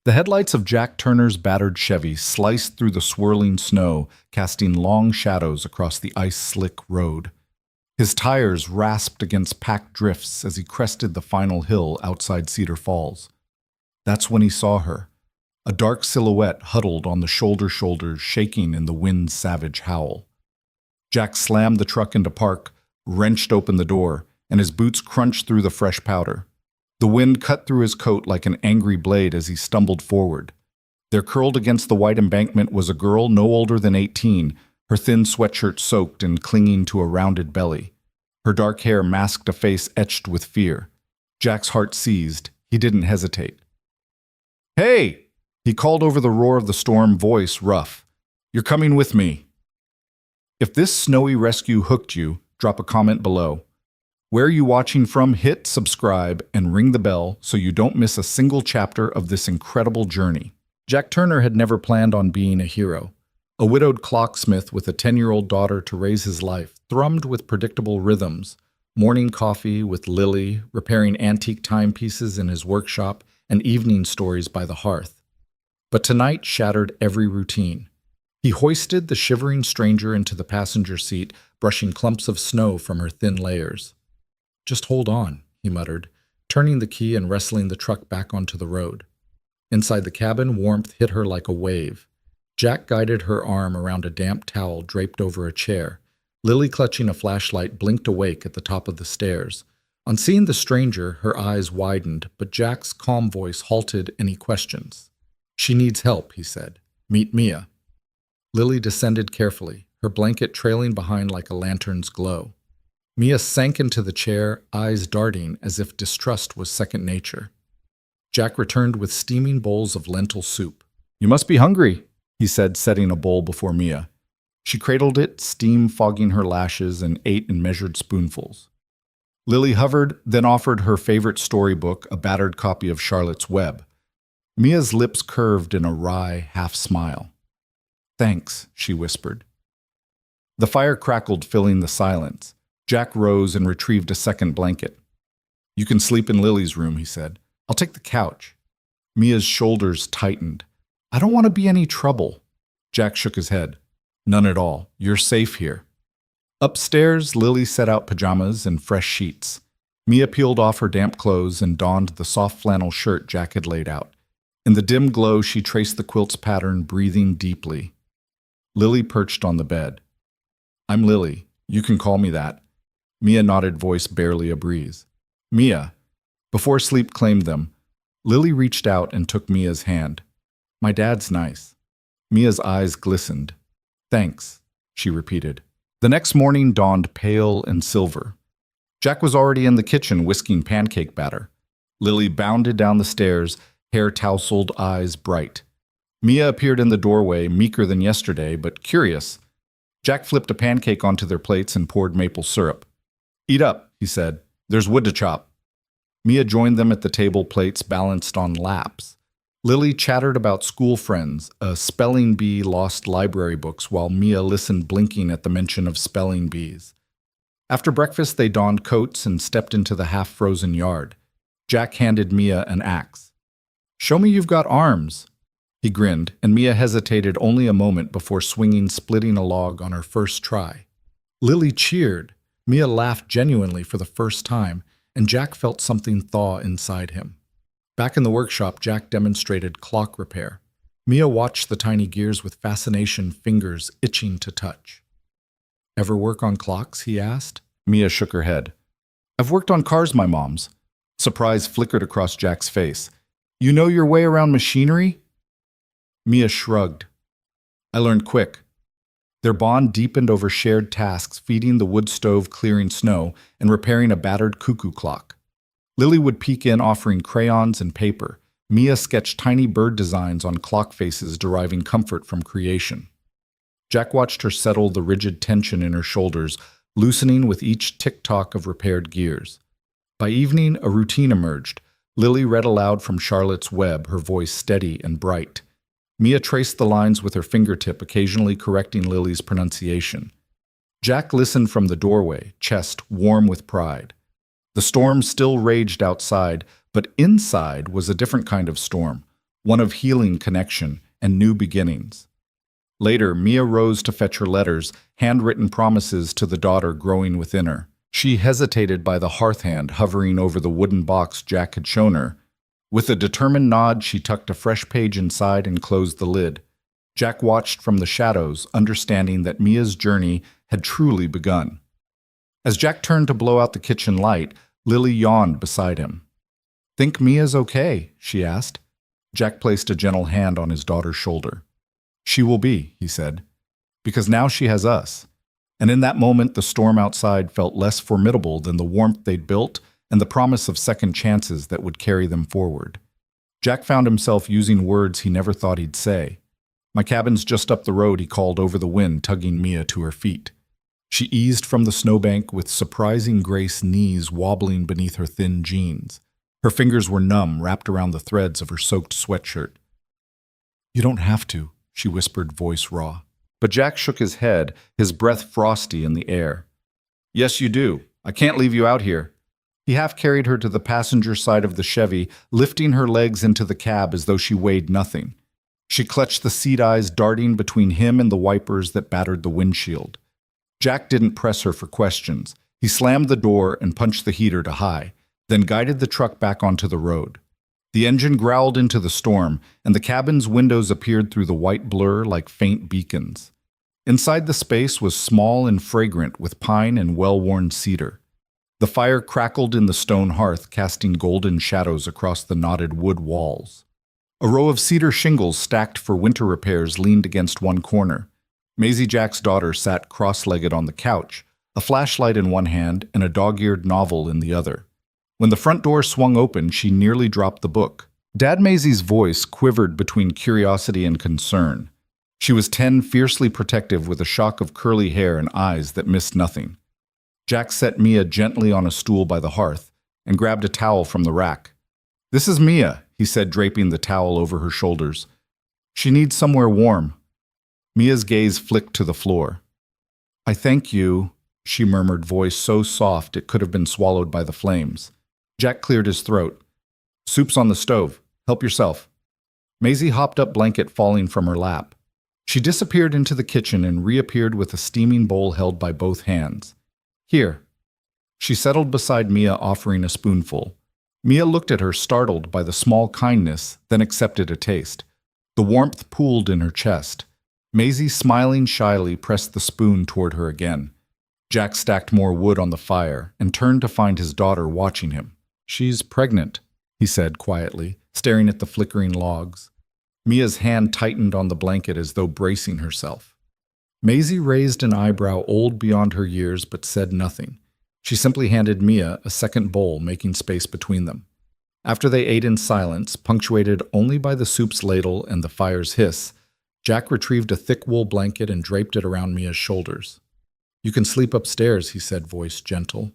The headlights of Jack Turner's battered Chevy sliced through the swirling snow, casting long shadows across the ice-slick road. His tires rasped against packed drifts as he crested the final hill outside Cedar Falls. That's when he saw her, a dark silhouette huddled on the shoulders, shaking in the wind's savage howl. Jack slammed the truck into park, wrenched open the door, and his boots crunched through the fresh powder. The wind cut through his coat like an angry blade as he stumbled forward. There, curled against the white embankment, was a girl no older than 18, her thin sweatshirt soaked and clinging to a rounded belly. Her dark hair masked a face etched with fear. Jack's heart seized. He didn't hesitate. "Hey!" he called over the roar of the storm, voice rough. "You're coming with me." If this snowy rescue hooked you, drop a comment below. Where are you watching from? Hit subscribe and ring the bell so you don't miss a single chapter of this incredible journey. Jack Turner had never planned on being a hero. A widowed clocksmith with a 10-year-old daughter to raise his life thrummed with predictable rhythms, morning coffee with Lily, repairing antique timepieces in his workshop, and evening stories by the hearth. But tonight shattered every routine. He hoisted the shivering stranger into the passenger seat, brushing clumps of snow from her thin layers. "Just hold on," he muttered, turning the key and wrestling the truck back onto the road. Inside the cabin, warmth hit her like a wave. Jack guided her arm around a damp towel draped over a chair. Lily, clutching a flashlight, blinked awake at the top of the stairs. On seeing the stranger, her eyes widened, but Jack's calm voice halted any questions. "She needs help," he said. "Meet Mia." Lily descended carefully, her blanket trailing behind like a lantern's glow. Mia sank into the chair, eyes darting as if distrust was second nature. Jack returned with steaming bowls of lentil soup. "You must be hungry," he said, setting a bowl before Mia. She cradled it, steam fogging her lashes, and ate in measured spoonfuls. Lily hovered, then offered her favorite storybook, a battered copy of Charlotte's Web. Mia's lips curved in a wry half-smile. "Thanks," she whispered. The fire crackled, filling the silence. Jack rose and retrieved a second blanket. "You can sleep in Lily's room," he said. "I'll take the couch." Mia's shoulders tightened. "I don't want to be any trouble." Jack shook his head. "None at all. You're safe here." Upstairs, Lily set out pajamas and fresh sheets. Mia peeled off her damp clothes and donned the soft flannel shirt Jack had laid out. In the dim glow, she traced the quilt's pattern, breathing deeply. Lily perched on the bed. "I'm Lily. You can call me that." Mia nodded, voice barely a breeze. "Mia." Before sleep claimed them, Lily reached out and took Mia's hand. "My dad's nice." Mia's eyes glistened. "Thanks," she repeated. The next morning dawned pale and silver. Jack was already in the kitchen whisking pancake batter. Lily bounded down the stairs, hair tousled, eyes bright. Mia appeared in the doorway, meeker than yesterday, but curious. Jack flipped a pancake onto their plates and poured maple syrup. "Eat up," he said. "There's wood to chop." Mia joined them at the table, plates balanced on laps. Lily chattered about school friends, a spelling bee lost library books, while Mia listened, blinking at the mention of spelling bees. After breakfast, they donned coats and stepped into the half-frozen yard. Jack handed Mia an axe. "Show me you've got arms." He grinned, and Mia hesitated only a moment before splitting a log on her first try. Lily cheered. Mia laughed genuinely for the first time, and Jack felt something thaw inside him. Back in the workshop, Jack demonstrated clock repair. Mia watched the tiny gears with fascination, fingers itching to touch. "Ever work on clocks?" he asked. Mia shook her head. "I've worked on cars, my mom's." Surprise flickered across Jack's face. "You know your way around machinery?" Mia shrugged. "I learned quick." Their bond deepened over shared tasks, feeding the wood stove, clearing snow, and repairing a battered cuckoo clock. Lily would peek in, offering crayons and paper. Mia sketched tiny bird designs on clock faces, deriving comfort from creation. Jack watched her settle the rigid tension in her shoulders, loosening with each tick-tock of repaired gears. By evening, a routine emerged. Lily read aloud from Charlotte's Web, her voice steady and bright. Mia traced the lines with her fingertip, occasionally correcting Lily's pronunciation. Jack listened from the doorway, chest warm with pride. The storm still raged outside, but inside was a different kind of storm, one of healing connection and new beginnings. Later, Mia rose to fetch her letters, handwritten promises to the daughter growing within her. She hesitated by the hearth hand hovering over the wooden box Jack had shown her. With a determined nod, she tucked a fresh page inside and closed the lid. Jack watched from the shadows, understanding that Mia's journey had truly begun. As Jack turned to blow out the kitchen light, Lily yawned beside him. "Think Mia's okay?" she asked. Jack placed a gentle hand on his daughter's shoulder. "She will be," he said, "because now she has us." And in that moment, the storm outside felt less formidable than the warmth they'd built and the promise of second chances that would carry them forward. Jack found himself using words he never thought he'd say. "My cabin's just up the road," he called over the wind, tugging Mia to her feet. She eased from the snowbank with surprising grace, knees wobbling beneath her thin jeans. Her fingers were numb, wrapped around the threads of her soaked sweatshirt. "You don't have to," she whispered, voice raw. But Jack shook his head, his breath frosty in the air. "Yes, you do. I can't leave you out here." He half carried her to the passenger side of the Chevy, lifting her legs into the cab as though she weighed nothing. She clutched the seat eyes darting between him and the wipers that battered the windshield. Jack didn't press her for questions. He slammed the door and punched the heater to high, then guided the truck back onto the road. The engine growled into the storm, and the cabin's windows appeared through the white blur like faint beacons. Inside the space was small and fragrant with pine and well-worn cedar. The fire crackled in the stone hearth, casting golden shadows across the knotted wood walls. A row of cedar shingles stacked for winter repairs leaned against one corner. Maisie, Jack's daughter, sat cross-legged on the couch, a flashlight in one hand and a dog-eared novel in the other. When the front door swung open, she nearly dropped the book. Dad Maisie's voice quivered between curiosity and concern. She was 10, fiercely protective with a shock of curly hair and eyes that missed nothing. Jack set Mia gently on a stool by the hearth and grabbed a towel from the rack. "This is Mia," he said, draping the towel over her shoulders. "She needs somewhere warm." Mia's gaze flicked to the floor. "I thank you," she murmured, voice so soft it could have been swallowed by the flames. Jack cleared his throat. "Soup's on the stove. Help yourself." Maisie hopped up, blanket falling from her lap. She disappeared into the kitchen and reappeared with a steaming bowl held by both hands. "Here." She settled beside Mia, offering a spoonful. Mia looked at her, startled by the small kindness, then accepted a taste. The warmth pooled in her chest. Maisie, smiling shyly, pressed the spoon toward her again. Jack stacked more wood on the fire and turned to find his daughter watching him. "She's pregnant," he said quietly, staring at the flickering logs. Mia's hand tightened on the blanket as though bracing herself. Maisie raised an eyebrow old beyond her years but said nothing. She simply handed Mia a second bowl, making space between them. After they ate in silence, punctuated only by the soup's ladle and the fire's hiss, Jack retrieved a thick wool blanket and draped it around Mia's shoulders. "You can sleep upstairs," he said, voice gentle.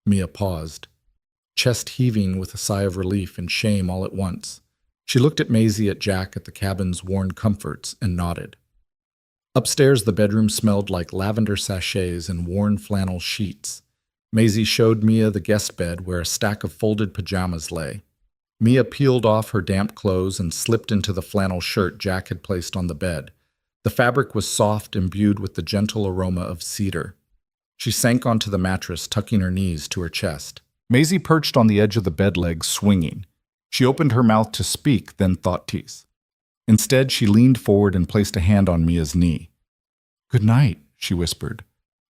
Mia paused, chest heaving with a sigh of relief and shame all at once. She looked at Maisie, at Jack, at the cabin's worn comforts, and nodded. Upstairs, the bedroom smelled like lavender sachets and worn flannel sheets. Maisie showed Mia the guest bed where a stack of folded pajamas lay. Mia peeled off her damp clothes and slipped into the flannel shirt Jack had placed on the bed. The fabric was soft, imbued with the gentle aroma of cedar. She sank onto the mattress, tucking her knees to her chest. Maisie perched on the edge of the bed legs, swinging. She opened her mouth to speak, then thought tease. Instead, she leaned forward and placed a hand on Mia's knee. "Good night," she whispered.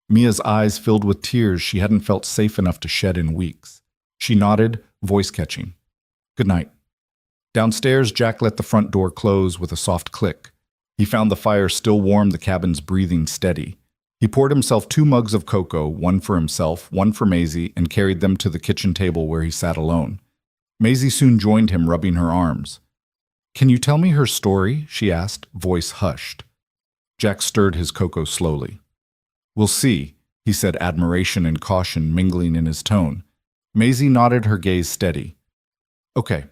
Mia's eyes filled with tears she hadn't felt safe enough to shed in weeks. She nodded, voice catching. "Good night." Downstairs, Jack let the front door close with a soft click. He found the fire still warm, the cabin's breathing steady. He poured himself 2 mugs of cocoa, one for himself, one for Maisie, and carried them to the kitchen table where he sat alone. Maisie soon joined him, rubbing her arms. "Can you tell me her story?" she asked, voice hushed. Jack stirred his cocoa slowly. "We'll see," he said, admiration and caution mingling in his tone. Maisie nodded, her gaze steady. "Okay."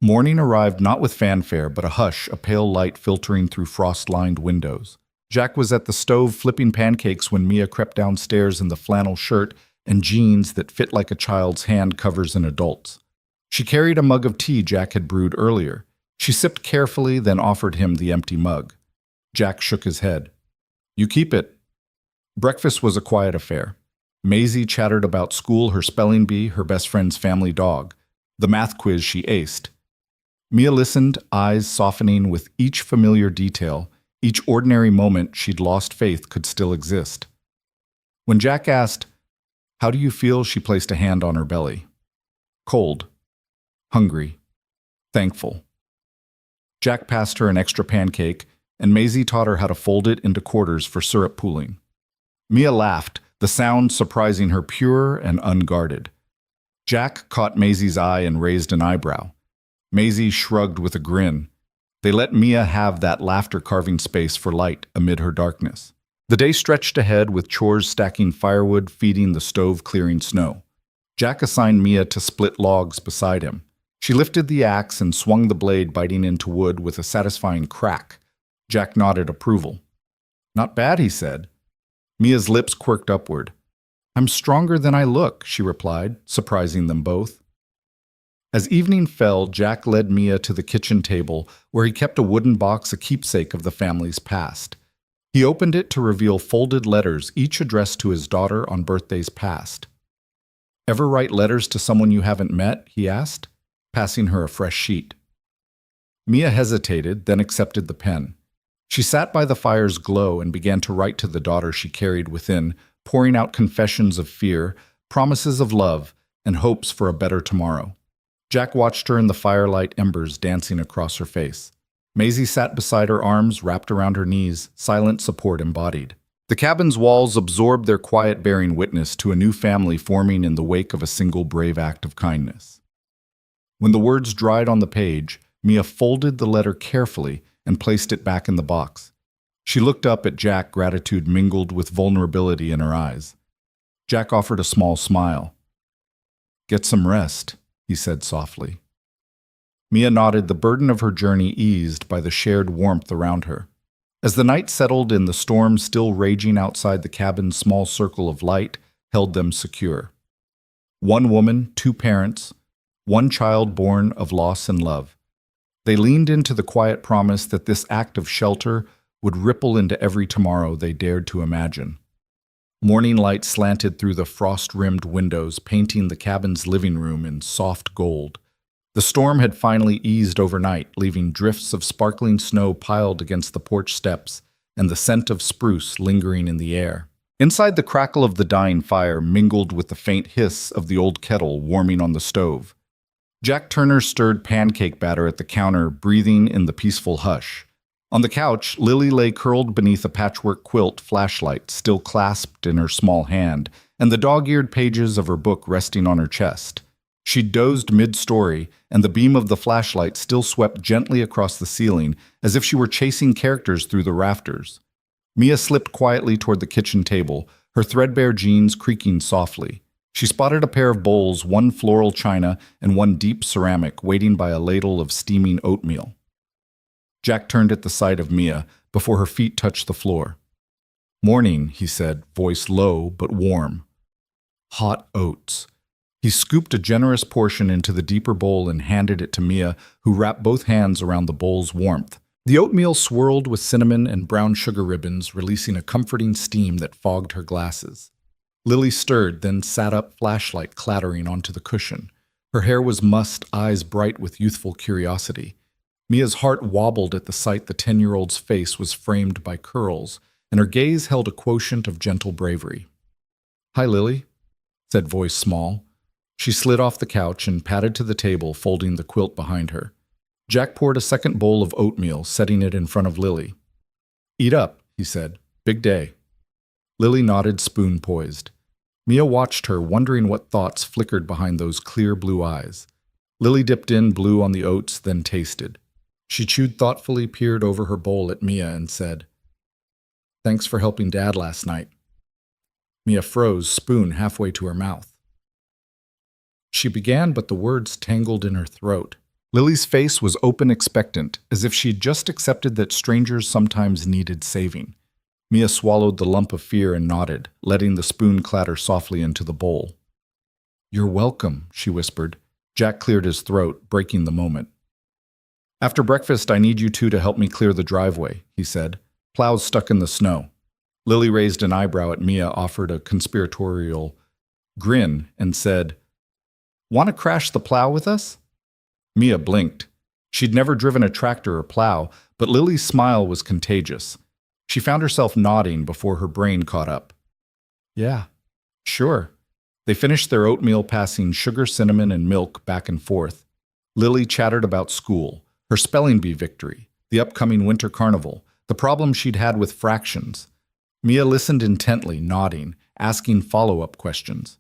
Morning arrived not with fanfare, but a hush, a pale light filtering through frost-lined windows. Jack was at the stove flipping pancakes when Mia crept downstairs in the flannel shirt and jeans that fit like a child's hand covers an adult's. She carried a mug of tea Jack had brewed earlier. She sipped carefully, then offered him the empty mug. Jack shook his head. You keep it. Breakfast was a quiet affair. Maisie chattered about school, her spelling bee, her best friend's family dog, the math quiz she aced. Mia listened, eyes softening with each familiar detail, each ordinary moment she'd lost faith could still exist. When Jack asked, "How do you feel?" she placed a hand on her belly. Cold. Hungry. Thankful. Jack passed her an extra pancake, and Maisie taught her how to fold it into quarters for syrup pooling. Mia laughed, the sound surprising her pure and unguarded. Jack caught Maisie's eye and raised an eyebrow. Maisie shrugged with a grin. They let Mia have that laughter-carving space for light amid her darkness. The day stretched ahead with chores stacking firewood, feeding the stove, clearing snow. Jack assigned Mia to split logs beside him. She lifted the axe and swung the blade, biting into wood with a satisfying crack. Jack nodded approval. Not bad, he said. Mia's lips quirked upward. I'm stronger than I look, she replied, surprising them both. As evening fell, Jack led Mia to the kitchen table, where he kept a wooden box, a keepsake of the family's past. He opened it to reveal folded letters, each addressed to his daughter on birthdays past. Ever write letters to someone you haven't met? He asked, passing her a fresh sheet. Mia hesitated, then accepted the pen. She sat by the fire's glow and began to write to the daughter she carried within, pouring out confessions of fear, promises of love, and hopes for a better tomorrow. Jack watched her in the firelight embers dancing across her face. Maisie sat beside her, arms wrapped around her knees, silent support embodied. The cabin's walls absorbed their quiet, bearing witness to a new family forming in the wake of a single brave act of kindness. When the words dried on the page, Mia folded the letter carefully and placed it back in the box. She looked up at Jack, gratitude mingled with vulnerability in her eyes. Jack offered a small smile. Get some rest, he said softly. Mia nodded, the burden of her journey eased by the shared warmth around her. As the night settled in, the storm still raging outside the cabin's small circle of light held them secure. One woman, two parents, one child born of loss and love. They leaned into the quiet promise that this act of shelter would ripple into every tomorrow they dared to imagine. Morning light slanted through the frost-rimmed windows, painting the cabin's living room in soft gold. The storm had finally eased overnight, leaving drifts of sparkling snow piled against the porch steps and the scent of spruce lingering in the air. Inside, the crackle of the dying fire mingled with the faint hiss of the old kettle warming on the stove. Jack Turner stirred pancake batter at the counter, breathing in the peaceful hush. On the couch, Lily lay curled beneath a patchwork quilt, flashlight still clasped in her small hand, and the dog-eared pages of her book resting on her chest. She dozed mid-story, and the beam of the flashlight still swept gently across the ceiling, as if she were chasing characters through the rafters. Mia slipped quietly toward the kitchen table, her threadbare jeans creaking softly. She spotted a pair of bowls, one floral china and one deep ceramic, waiting by a ladle of steaming oatmeal. Jack turned at the sight of Mia before her feet touched the floor. Morning, he said, voice low but warm. Hot oats. He scooped a generous portion into the deeper bowl and handed it to Mia, who wrapped both hands around the bowl's warmth. The oatmeal swirled with cinnamon and brown sugar ribbons, releasing a comforting steam that fogged her glasses. Lily stirred, then sat up, flashlight clattering onto the cushion. Her hair was mussed, eyes bright with youthful curiosity. Mia's heart wobbled at the sight the 10-year-old's face was framed by curls, and her gaze held a quotient of gentle bravery. "Hi, Lily," said voice small. She slid off the couch and padded to the table, folding the quilt behind her. Jack poured a second bowl of oatmeal, setting it in front of Lily. "Eat up," he said. "Big day." Lily nodded, spoon poised. Mia watched her, wondering what thoughts flickered behind those clear blue eyes. Lily dipped in blue on the oats, then tasted. She chewed thoughtfully, peered over her bowl at Mia, and said, "Thanks for helping Dad last night." Mia froze, spoon halfway to her mouth. She began, but the words tangled in her throat. Lily's face was open, expectant, as if she'd just accepted that strangers sometimes needed saving. Mia swallowed the lump of fear and nodded, letting the spoon clatter softly into the bowl. "You're welcome," she whispered. Jack cleared his throat, breaking the moment. After breakfast, I need you two to help me clear the driveway, he said. Plow's stuck in the snow. Lily raised an eyebrow at Mia, offered a conspiratorial grin, and said, Want to crash the plow with us? Mia blinked. She'd never driven a tractor or plow, but Lily's smile was contagious. She found herself nodding before her brain caught up. Yeah, sure. They finished their oatmeal, passing sugar, cinnamon, and milk back and forth. Lily chattered about school, her spelling bee victory, the upcoming winter carnival, the problem she'd had with fractions. Mia listened intently, nodding, asking follow-up questions.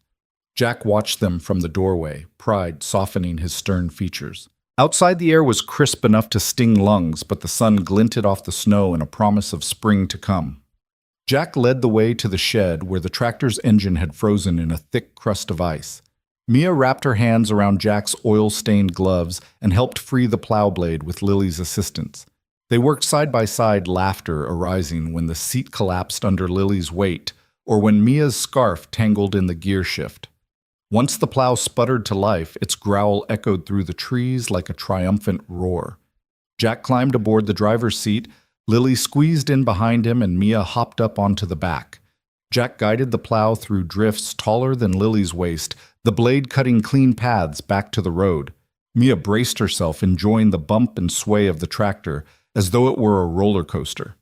Jack watched them from the doorway, pride softening his stern features. Outside, the air was crisp enough to sting lungs, but the sun glinted off the snow in a promise of spring to come. Jack led the way to the shed where the tractor's engine had frozen in a thick crust of ice. Mia wrapped her hands around Jack's oil-stained gloves and helped free the plow blade with Lily's assistance. They worked side by side, laughter arising when the seat collapsed under Lily's weight or when Mia's scarf tangled in the gear shift. Once the plow sputtered to life, its growl echoed through the trees like a triumphant roar. Jack climbed aboard the driver's seat, Lily squeezed in behind him, and Mia hopped up onto the back. Jack guided the plow through drifts taller than Lily's waist, the blade cutting clean paths back to the road. Mia braced herself, enjoying the bump and sway of the tractor, as though it were a roller coaster.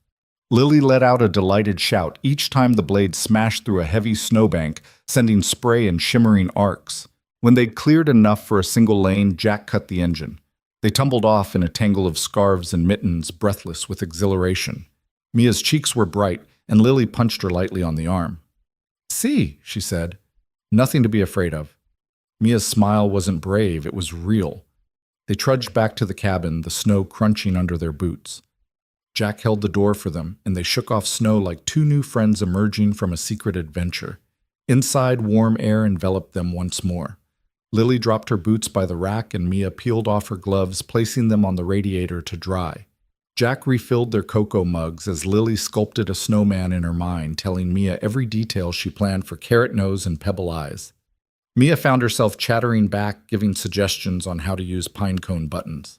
Lily let out a delighted shout each time the blade smashed through a heavy snowbank, sending spray in shimmering arcs. When they'd cleared enough for a single lane, Jack cut the engine. They tumbled off in a tangle of scarves and mittens, breathless with exhilaration. Mia's cheeks were bright, and Lily punched her lightly on the arm. See, she said. Nothing to be afraid of. Mia's smile wasn't brave, it was real. They trudged back to the cabin, the snow crunching under their boots. Jack held the door for them, and they shook off snow like two new friends emerging from a secret adventure. Inside, warm air enveloped them once more. Lily dropped her boots by the rack, and Mia peeled off her gloves, placing them on the radiator to dry. Jack refilled their cocoa mugs as Lily sculpted a snowman in her mind, telling Mia every detail she planned for Carrot Nose and Pebble Eyes. Mia found herself chattering back, giving suggestions on how to use pinecone buttons.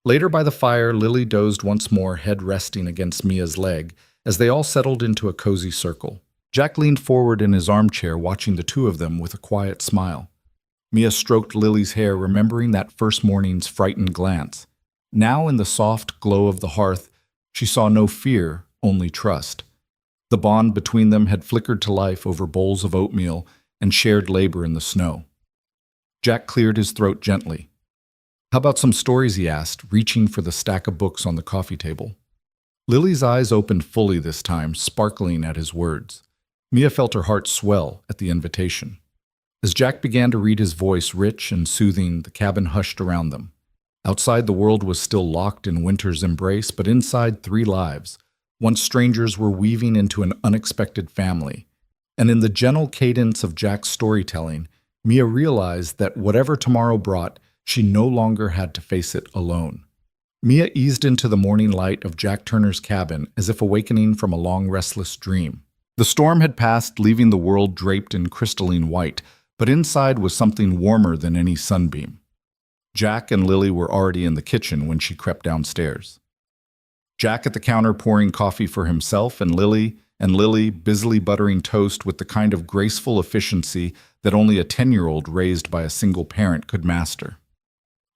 Later by the fire, Lily dozed once more, head resting against Mia's leg, as they all settled into a cozy circle. Jack leaned forward in his armchair, watching the two of them with a quiet smile. Mia stroked Lily's hair, remembering that first morning's frightened glance. Now, in the soft glow of the hearth, she saw no fear, only trust. The bond between them had flickered to life over bowls of oatmeal and shared labor in the snow. Jack cleared his throat gently. How about some stories, he asked, reaching for the stack of books on the coffee table. Lily's eyes opened fully this time, sparkling at his words. Mia felt her heart swell at the invitation. As Jack began to read, his voice rich and soothing, the cabin hushed around them. Outside, the world was still locked in winter's embrace, but inside, three lives. Once strangers were weaving into an unexpected family. And in the gentle cadence of Jack's storytelling, Mia realized that whatever tomorrow brought, she no longer had to face it alone. Mia eased into the morning light of Jack Turner's cabin as if awakening from a long, restless dream. The storm had passed, leaving the world draped in crystalline white, but inside was something warmer than any sunbeam. Jack and Lily were already in the kitchen when she crept downstairs. Jack at the counter pouring coffee for himself, and Lily busily buttering toast with the kind of graceful efficiency that only a 10-year-old raised by a single parent could master.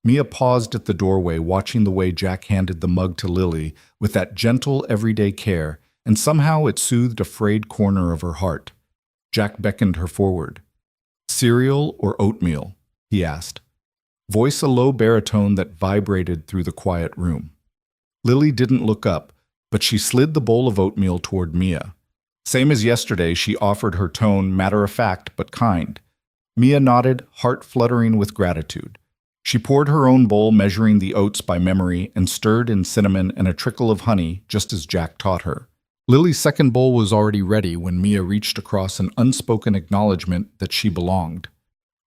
Mia paused at the doorway, watching the way Jack handed the mug to Lily with that gentle, everyday care, and somehow it soothed a frayed corner of her heart. Jack beckoned her forward. "Cereal or oatmeal?" he asked. Voice a low baritone that vibrated through the quiet room. Lily didn't look up, but she slid the bowl of oatmeal toward Mia. Same as yesterday, she offered her tone matter-of-fact but kind. Mia nodded, heart fluttering with gratitude. She poured her own bowl, measuring the oats by memory, and stirred in cinnamon and a trickle of honey, just as Jack taught her. Lily's second bowl was already ready when Mia reached across an unspoken acknowledgement that she belonged.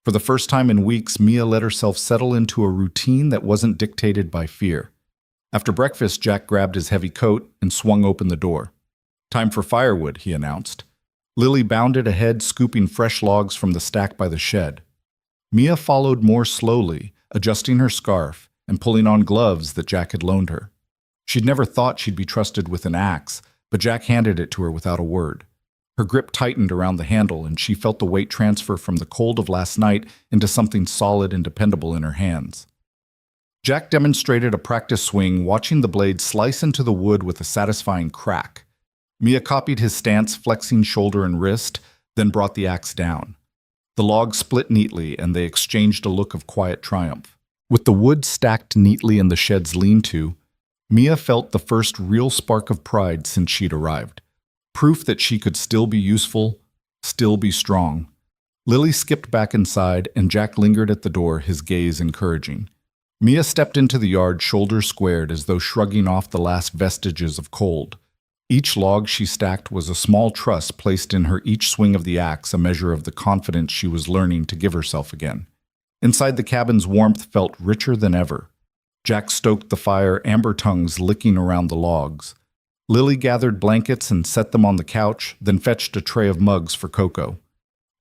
For the first time in weeks, Mia let herself settle into a routine that wasn't dictated by fear. After breakfast, Jack grabbed his heavy coat and swung open the door. "Time for firewood," he announced. Lily bounded ahead, scooping fresh logs from the stack by the shed. Mia followed more slowly, adjusting her scarf, and pulling on gloves that Jack had loaned her. She'd never thought she'd be trusted with an axe, but Jack handed it to her without a word. Her grip tightened around the handle, and she felt the weight transfer from the cold of last night into something solid and dependable in her hands. Jack demonstrated a practice swing, watching the blade slice into the wood with a satisfying crack. Mia copied his stance, flexing shoulder and wrist, then brought the axe down. The log split neatly, and they exchanged a look of quiet triumph. With the wood stacked neatly in the shed's lean-to, Mia felt the first real spark of pride since she'd arrived. Proof that she could still be useful, still be strong. Lily skipped back inside, and Jack lingered at the door, his gaze encouraging. Mia stepped into the yard, shoulders squared, as though shrugging off the last vestiges of cold. Each log she stacked was a small truss placed in her each swing of the axe, a measure of the confidence she was learning to give herself again. Inside the cabin's warmth felt richer than ever. Jack stoked the fire, amber tongues licking around the logs. Lily gathered blankets and set them on the couch, then fetched a tray of mugs for Coco.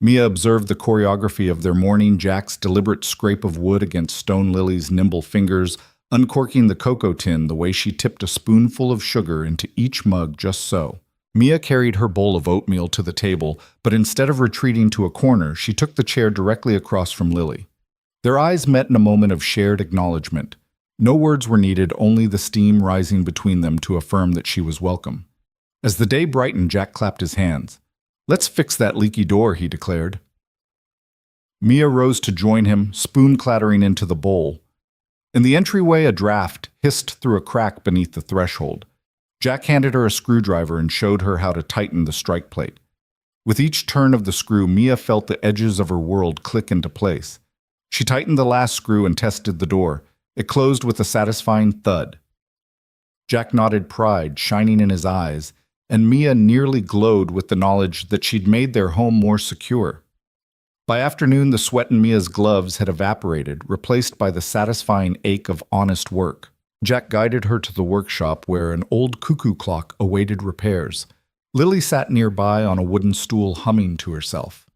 Mia observed the choreography of their morning, Jack's deliberate scrape of wood against Stone Lily's nimble fingers, uncorking the cocoa tin the way she tipped a spoonful of sugar into each mug just so. Mia carried her bowl of oatmeal to the table, but instead of retreating to a corner, she took the chair directly across from Lily. Their eyes met in a moment of shared acknowledgement. No words were needed, only the steam rising between them to affirm that she was welcome. As the day brightened, Jack clapped his hands. "Let's fix that leaky door," he declared. Mia rose to join him, spoon clattering into the bowl. In the entryway, a draft hissed through a crack beneath the threshold. Jack handed her a screwdriver and showed her how to tighten the strike plate. With each turn of the screw, Mia felt the edges of her world click into place. She tightened the last screw and tested the door. It closed with a satisfying thud. Jack nodded, pride shining in his eyes, and Mia nearly glowed with the knowledge that she'd made their home more secure. By afternoon, the sweat in Mia's gloves had evaporated, replaced by the satisfying ache of honest work. Jack guided her to the workshop where an old cuckoo clock awaited repairs. Lily sat nearby on a wooden stool, humming to herself.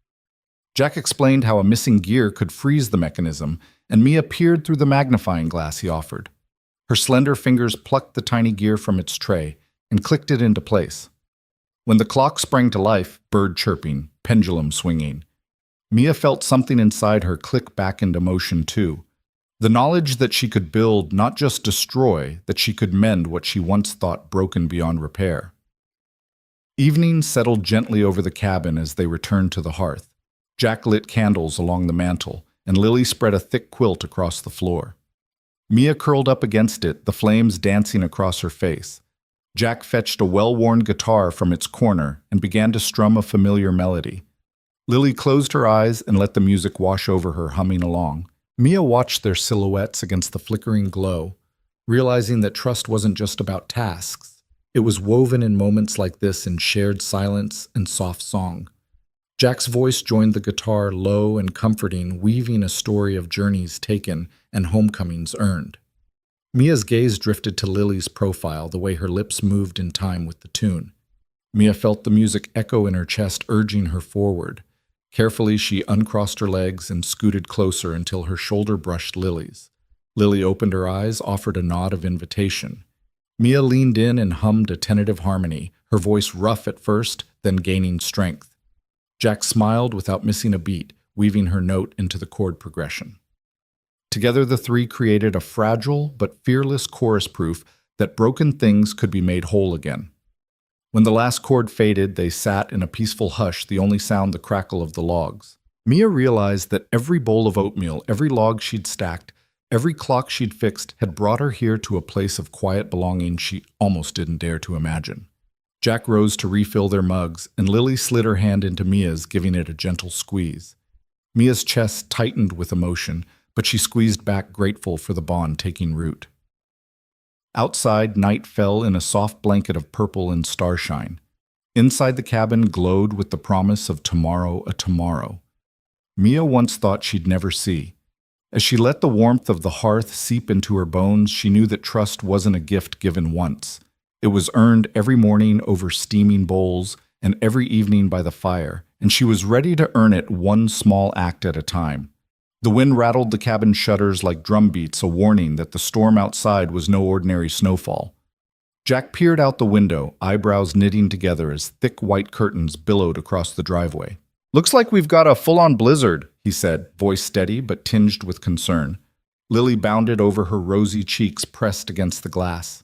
Jack explained how a missing gear could freeze the mechanism, and Mia peered through the magnifying glass he offered. Her slender fingers plucked the tiny gear from its tray and clicked it into place. When the clock sprang to life, bird chirping, pendulum swinging, Mia felt something inside her click back into motion too. The knowledge that she could build, not just destroy, that she could mend what she once thought broken beyond repair. Evening settled gently over the cabin as they returned to the hearth. Jack lit candles along the mantel, and Lily spread a thick quilt across the floor. Mia curled up against it, the flames dancing across her face. Jack fetched a well-worn guitar from its corner and began to strum a familiar melody. Lily closed her eyes and let the music wash over her, humming along. Mia watched their silhouettes against the flickering glow, realizing that trust wasn't just about tasks. It was woven in moments like this, in shared silence and soft song. Jack's voice joined the guitar, low and comforting, weaving a story of journeys taken and homecomings earned. Mia's gaze drifted to Lily's profile, the way her lips moved in time with the tune. Mia felt the music echo in her chest, urging her forward. Carefully, she uncrossed her legs and scooted closer until her shoulder brushed Lily's. Lily opened her eyes, offered a nod of invitation. Mia leaned in and hummed a tentative harmony, her voice rough at first, then gaining strength. Jack smiled without missing a beat, weaving her note into the chord progression. Together, the three created a fragile but fearless chorus, proof that broken things could be made whole again. When the last chord faded, they sat in a peaceful hush, the only sound the crackle of the logs. Mia realized that every bowl of oatmeal, every log she'd stacked, every clock she'd fixed had brought her here to a place of quiet belonging she almost didn't dare to imagine. Jack rose to refill their mugs, and Lily slid her hand into Mia's, giving it a gentle squeeze. Mia's chest tightened with emotion, but she squeezed back, grateful for the bond taking root. Outside, night fell in a soft blanket of purple and starshine. Inside, the cabin glowed with the promise of tomorrow, a tomorrow Mia once thought she'd never see. As she let the warmth of the hearth seep into her bones, she knew that trust wasn't a gift given once. It was earned every morning over steaming bowls and every evening by the fire, and she was ready to earn it one small act at a time. The wind rattled the cabin shutters like drumbeats, a warning that the storm outside was no ordinary snowfall. Jack peered out the window, eyebrows knitting together as thick white curtains billowed across the driveway. "Looks like we've got a full-on blizzard," he said, voice steady but tinged with concern. Lily bounded over, her rosy cheeks pressed against the glass,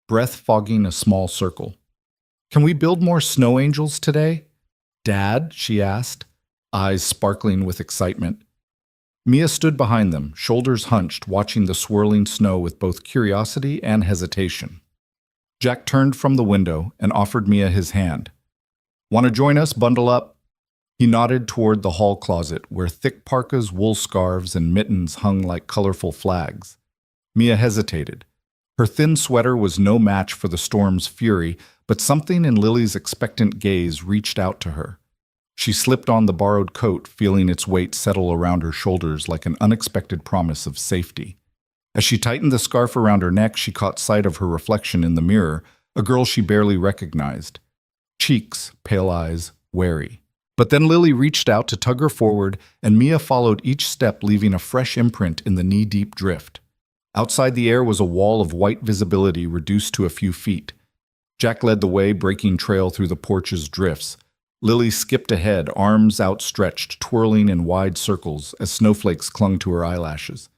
breath fogging a small circle. "Can we build more snow angels today?" "Dad?" she asked, eyes sparkling with excitement. Mia stood behind them, shoulders hunched, watching the swirling snow with both curiosity and hesitation. Jack turned from the window and offered Mia his hand. "Want to join us? Bundle up?" He nodded toward the hall closet, where thick parkas, wool scarves, and mittens hung like colorful flags. Mia hesitated. Her thin sweater was no match for the storm's fury, but something in Lily's expectant gaze reached out to her. She slipped on the borrowed coat, feeling its weight settle around her shoulders like an unexpected promise of safety. As she tightened the scarf around her neck, she caught sight of her reflection in the mirror, a girl she barely recognized. Cheeks, pale eyes, wary. But then Lily reached out to tug her forward, and Mia followed each step, leaving a fresh imprint in the knee-deep drift. Outside, the air was a wall of white visibility reduced to a few feet. Jack led the way, breaking trail through the porch's drifts. Lily skipped ahead, arms outstretched, twirling in wide circles as snowflakes clung to her eyelashes.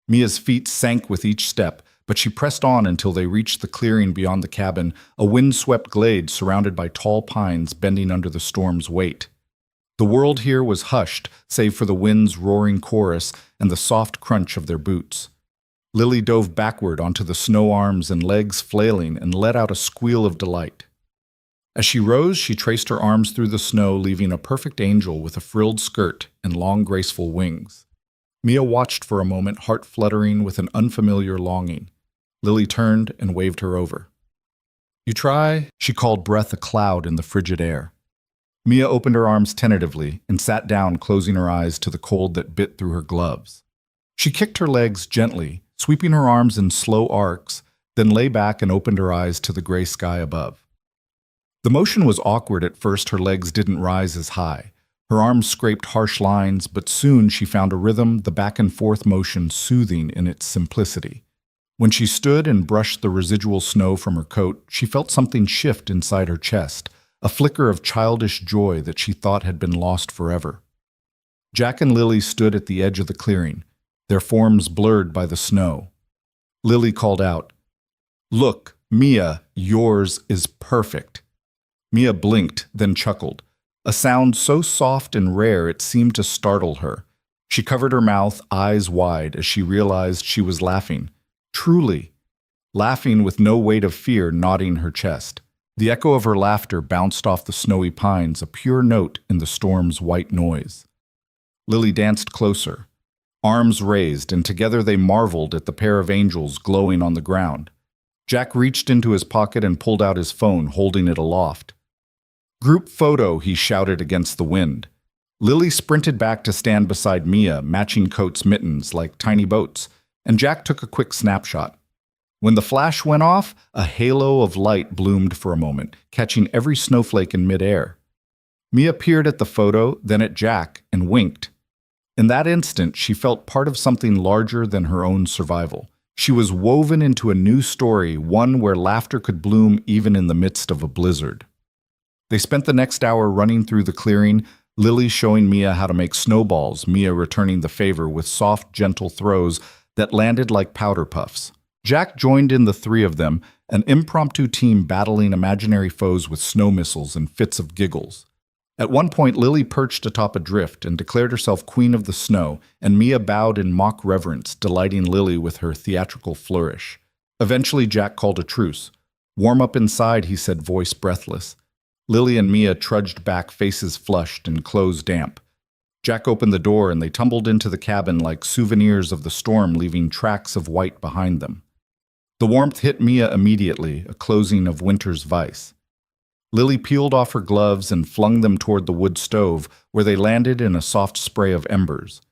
Mia's feet sank with each step, but she pressed on until they reached the clearing beyond the cabin, a wind-swept glade surrounded by tall pines bending under the storm's weight. The world here was hushed, save for the wind's roaring chorus and the soft crunch of their boots. Lily dove backward onto the snow, arms and legs flailing, and let out a squeal of delight. As she rose, she traced her arms through the snow, leaving a perfect angel with a frilled skirt and long, graceful wings. Mia watched for a moment, heart fluttering with an unfamiliar longing. Lily turned and waved her over. "You try?" She called, breath a cloud in the frigid air. Mia opened her arms tentatively and sat down, closing her eyes to the cold that bit through her gloves. She kicked her legs gently, sweeping her arms in slow arcs, then lay back and opened her eyes to the gray sky above. The motion was awkward at first. Her legs didn't rise as high. Her arms scraped harsh lines, but soon she found a rhythm, the back-and-forth motion soothing in its simplicity. When she stood and brushed the residual snow from her coat, she felt something shift inside her chest, a flicker of childish joy that she thought had been lost forever. Jack and Lily stood at the edge of the clearing, their forms blurred by the snow. Lily called out, "Look, Mia, yours is perfect." Mia blinked, then chuckled, a sound so soft and rare it seemed to startle her. She covered her mouth, eyes wide, as she realized she was laughing. Truly, laughing with no weight of fear knotting her chest. The echo of her laughter bounced off the snowy pines, a pure note in the storm's white noise. Lily danced closer, arms raised, and together they marveled at the pair of angels glowing on the ground. Jack reached into his pocket and pulled out his phone, holding it aloft. "Group photo," he shouted against the wind. Lily sprinted back to stand beside Mia, matching coats, mittens like tiny boats, and Jack took a quick snapshot. When the flash went off, a halo of light bloomed for a moment, catching every snowflake in midair. Mia peered at the photo, then at Jack, and winked. In that instant, she felt part of something larger than her own survival. She was woven into a new story, one where laughter could bloom even in the midst of a blizzard. They spent the next hour running through the clearing, Lily showing Mia how to make snowballs, Mia returning the favor with soft, gentle throws that landed like powder puffs. Jack joined in the three of them, an impromptu team battling imaginary foes with snow missiles and fits of giggles. At one point, Lily perched atop a drift and declared herself queen of the snow, and Mia bowed in mock reverence, delighting Lily with her theatrical flourish. Eventually, Jack called a truce. "Warm up inside," he said, voice breathless. Lily and Mia trudged back, faces flushed and clothes damp. Jack opened the door and they tumbled into the cabin like souvenirs of the storm, leaving tracks of white behind them. The warmth hit Mia immediately, a closing of winter's vice. Lily peeled off her gloves and flung them toward the wood stove, where they landed in a soft spray of embers.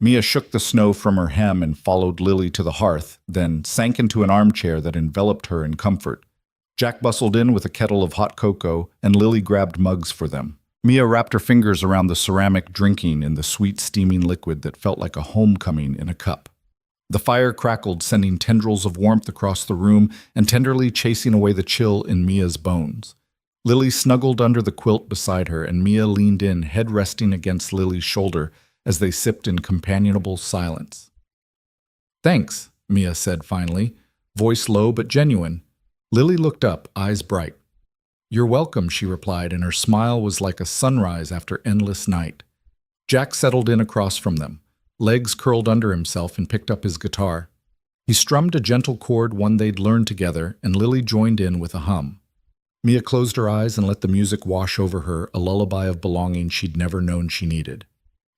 Mia shook the snow from her hem and followed Lily to the hearth, then sank into an armchair that enveloped her in comfort. Jack bustled in with a kettle of hot cocoa, and Lily grabbed mugs for them. Mia wrapped her fingers around the ceramic, drinking in the sweet, steaming liquid that felt like a homecoming in a cup. The fire crackled, sending tendrils of warmth across the room and tenderly chasing away the chill in Mia's bones. Lily snuggled under the quilt beside her, and Mia leaned in, head resting against Lily's shoulder as they sipped in companionable silence. "Thanks," Mia said finally, voice low but genuine. Lily looked up, eyes bright. "You're welcome," she replied, and her smile was like a sunrise after endless night. Jack settled in across from them, legs curled under himself, and picked up his guitar. He strummed a gentle chord, one they'd learned together, and Lily joined in with a hum. Mia closed her eyes and let the music wash over her, a lullaby of belonging she'd never known she needed.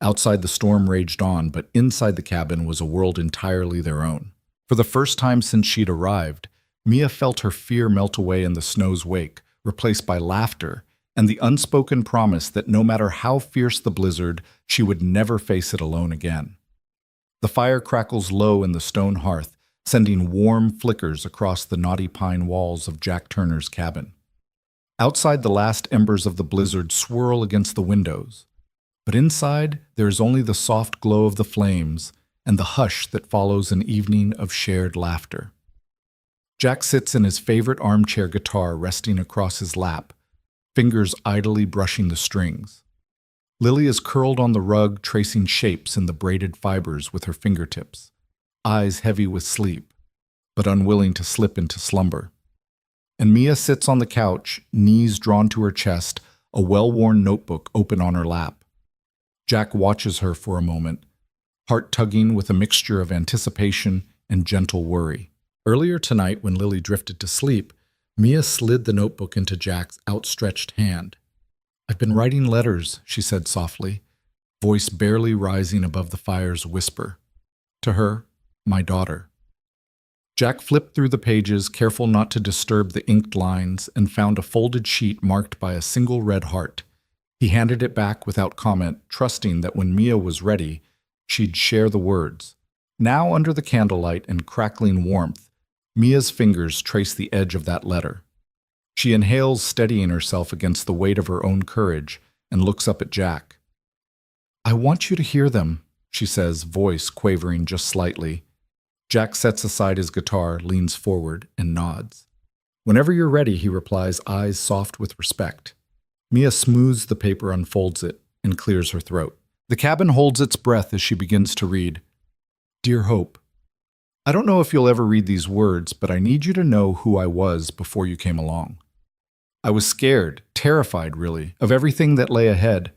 Outside, the storm raged on, but inside the cabin was a world entirely their own. For the first time since she'd arrived, Mia felt her fear melt away in the snow's wake, replaced by laughter and the unspoken promise that no matter how fierce the blizzard, she would never face it alone again. The fire crackles low in the stone hearth, sending warm flickers across the knotty pine walls of Jack Turner's cabin. Outside, the last embers of the blizzard swirl against the windows, but inside there is only the soft glow of the flames and the hush that follows an evening of shared laughter. Jack sits in his favorite armchair, guitar resting across his lap, fingers idly brushing the strings. Lily is curled on the rug, tracing shapes in the braided fibers with her fingertips, eyes heavy with sleep, but unwilling to slip into slumber. And Mia sits on the couch, knees drawn to her chest, a well-worn notebook open on her lap. Jack watches her for a moment, heart tugging with a mixture of anticipation and gentle worry. Earlier tonight, when Lily drifted to sleep, Mia slid the notebook into Jack's outstretched hand. "I've been writing letters," she said softly, voice barely rising above the fire's whisper. "To her, my daughter." Jack flipped through the pages, careful not to disturb the inked lines, and found a folded sheet marked by a single red heart. He handed it back without comment, trusting that when Mia was ready, she'd share the words. Now, under the candlelight and crackling warmth, Mia's fingers trace the edge of that letter. She inhales, steadying herself against the weight of her own courage, and looks up at Jack. "I want you to hear them," she says, voice quavering just slightly. Jack sets aside his guitar, leans forward, and nods. "Whenever you're ready," he replies, eyes soft with respect. Mia smooths the paper, unfolds it, and clears her throat. The cabin holds its breath as she begins to read. "Dear Hope, I don't know if you'll ever read these words, but I need you to know who I was before you came along. I was scared, terrified really, of everything that lay ahead.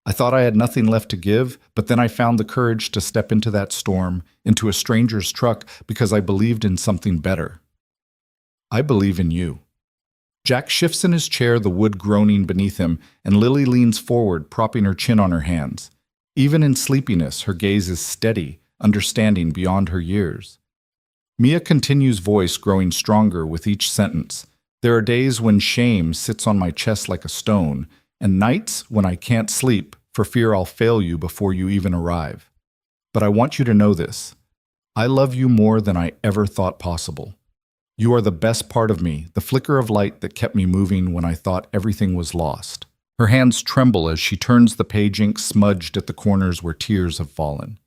I thought I had nothing left to give, but then I found the courage to step into that storm, into a stranger's truck, because I believed in something better. I believe in you." Jack shifts in his chair, the wood groaning beneath him, and Lily leans forward, propping her chin on her hands. Even in sleepiness, her gaze is steady, understanding beyond her years. Mia continues, voice growing stronger with each sentence. "There are days when shame sits on my chest like a stone, and nights when I can't sleep for fear I'll fail you before you even arrive. But I want you to know this. I love you more than I ever thought possible. You are the best part of me, the flicker of light that kept me moving when I thought everything was lost." Her hands tremble as she turns the page, ink smudged at the corners where tears have fallen.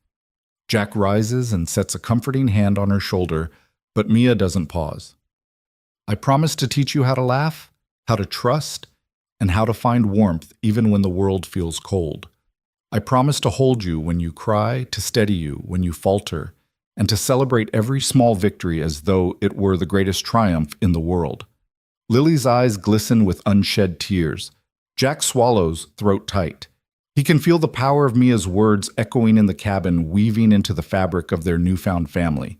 Jack rises and sets a comforting hand on her shoulder, but Mia doesn't pause. "I promise to teach you how to laugh, how to trust, and how to find warmth even when the world feels cold. I promise to hold you when you cry, to steady you when you falter, and to celebrate every small victory as though it were the greatest triumph in the world." Lily's eyes glisten with unshed tears. Jack swallows, throat tight. He can feel the power of Mia's words echoing in the cabin, weaving into the fabric of their newfound family.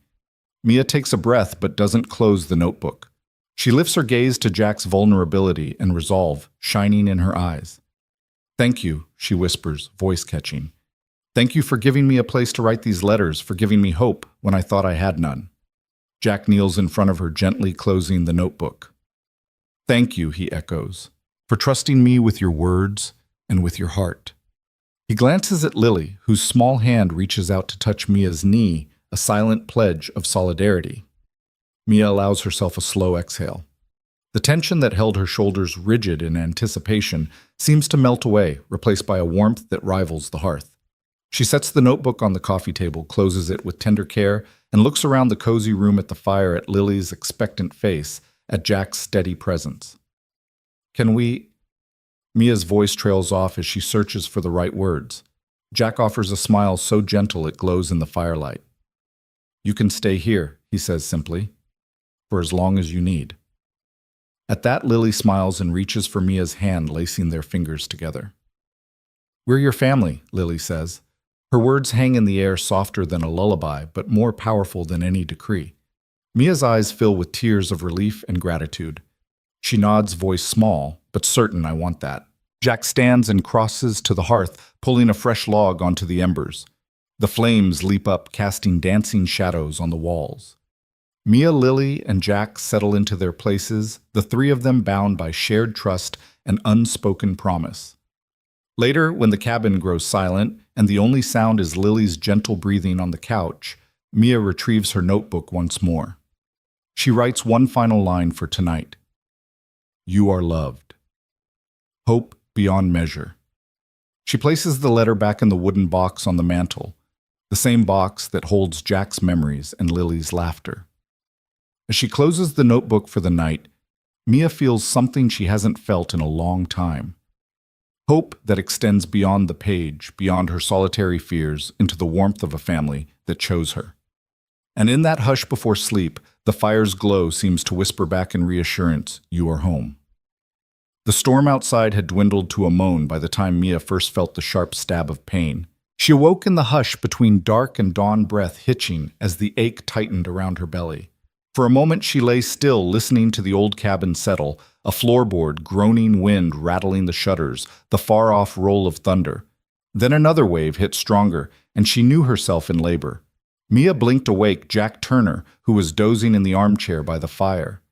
Mia takes a breath but doesn't close the notebook. She lifts her gaze to Jack's vulnerability and resolve shining in her eyes. "Thank you," she whispers, voice catching. "Thank you for giving me a place to write these letters, for giving me hope when I thought I had none." Jack kneels in front of her, gently closing the notebook. "Thank you," he echoes, "for trusting me with your words and with your heart." He glances at Lily, whose small hand reaches out to touch Mia's knee, a silent pledge of solidarity. Mia allows herself a slow exhale. The tension that held her shoulders rigid in anticipation seems to melt away, replaced by a warmth that rivals the hearth. She sets the notebook on the coffee table, closes it with tender care, and looks around the cozy room at the fire, at Lily's expectant face, at Jack's steady presence. "Can we—" Mia's voice trails off as she searches for the right words. Jack offers a smile so gentle it glows in the firelight. "You can stay here," he says simply, "for as long as you need." At that, Lily smiles and reaches for Mia's hand, lacing their fingers together. "We're your family," Lily says. Her words hang in the air, softer than a lullaby, but more powerful than any decree. Mia's eyes fill with tears of relief and gratitude. She nods, voice small, but certain, "I want that." Jack stands and crosses to the hearth, pulling a fresh log onto the embers. The flames leap up, casting dancing shadows on the walls. Mia, Lily, and Jack settle into their places, the three of them bound by shared trust and unspoken promise. Later, when the cabin grows silent and the only sound is Lily's gentle breathing on the couch, Mia retrieves her notebook once more. She writes one final line for tonight. "You are loved. Hope beyond measure." She places the letter back in the wooden box on the mantel, the same box that holds Jack's memories and Lily's laughter. As she closes the notebook for the night, Mia feels something she hasn't felt in a long time. Hope that extends beyond the page, beyond her solitary fears, into the warmth of a family that chose her. And in that hush before sleep, the fire's glow seems to whisper back in reassurance, "You are home." The storm outside had dwindled to a moan by the time Mia first felt the sharp stab of pain. She awoke in the hush between dark and dawn, breath hitching as the ache tightened around her belly. For a moment she lay still, listening to the old cabin settle, a floorboard, groaning wind rattling the shutters, the far-off roll of thunder. Then another wave hit stronger, and she knew herself in labor. Mia blinked awake Jack Turner, who was dozing in the armchair by the fire.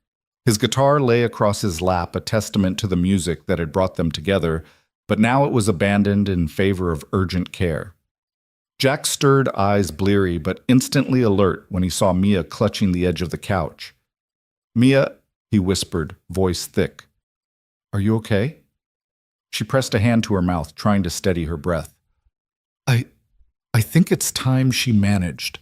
His guitar lay across his lap, a testament to the music that had brought them together, but now it was abandoned in favor of urgent care. Jack stirred, eyes bleary but instantly alert when he saw Mia clutching the edge of the couch. "Mia," he whispered, voice thick. "Are you okay?" She pressed a hand to her mouth, trying to steady her breath. I think it's time," she managed.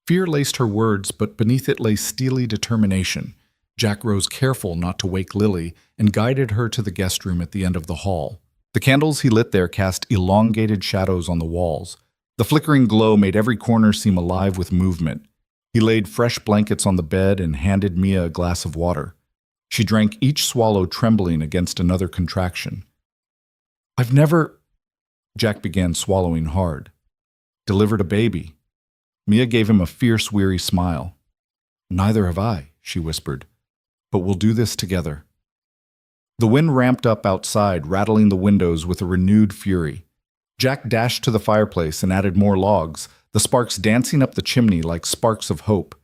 Fear laced her words, but beneath it lay steely determination. Jack rose, careful not to wake Lily, and guided her to the guest room at the end of the hall. The candles he lit there cast elongated shadows on the walls. The flickering glow made every corner seem alive with movement. He laid fresh blankets on the bed and handed Mia a glass of water. She drank each swallow, trembling against another contraction. "I've never—" Jack began, swallowing hard. "Delivered a baby." Mia gave him a fierce, weary smile. "Neither have I," she whispered. "But we'll do this together." The wind ramped up outside, rattling the windows with a renewed fury. Jack dashed to the fireplace and added more logs, the sparks dancing up the chimney like sparks of hope.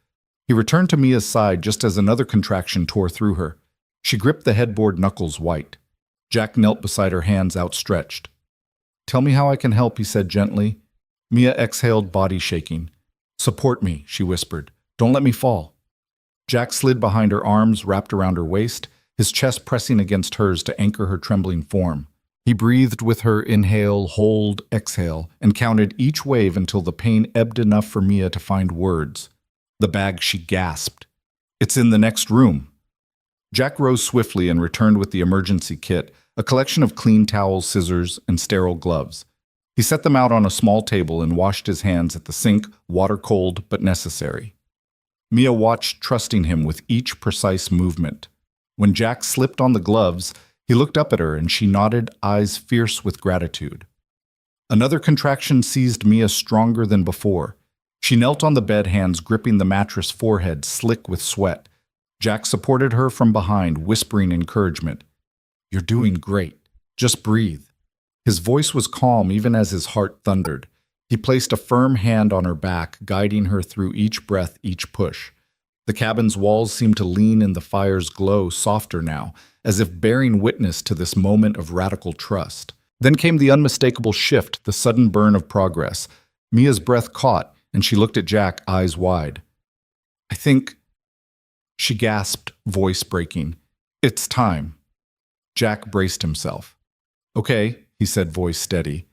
He returned to Mia's side just as another contraction tore through her. She gripped the headboard, knuckles white. Jack knelt beside her, hands outstretched. "Tell me how I can help," he said gently. Mia exhaled, body shaking. "Support me," she whispered. "Don't let me fall." Jack slid behind her, arms wrapped around her waist, his chest pressing against hers to anchor her trembling form. He breathed with her, inhale, hold, exhale, and counted each wave until the pain ebbed enough for Mia to find words. "The bag," she gasped. "It's in the next room." Jack rose swiftly and returned with the emergency kit, a collection of clean towels, scissors, and sterile gloves. He set them out on a small table and washed his hands at the sink, water cold but necessary. Mia watched, trusting him with each precise movement. When Jack slipped on the gloves, he looked up at her and she nodded, eyes fierce with gratitude. Another contraction seized Mia, stronger than before. She knelt on the bed, hands gripping the mattress, forehead slick with sweat. Jack supported her from behind, whispering encouragement. "You're doing great. Just breathe." His voice was calm even as his heart thundered. He placed a firm hand on her back, guiding her through each breath, each push. The cabin's walls seemed to lean in the fire's glow, softer now, as if bearing witness to this moment of radical trust. Then came the unmistakable shift, the sudden burn of progress. Mia's breath caught, and she looked at Jack, eyes wide. "I think—" she gasped, voice breaking. It's time. Jack braced himself. Okay, he said, voice steady.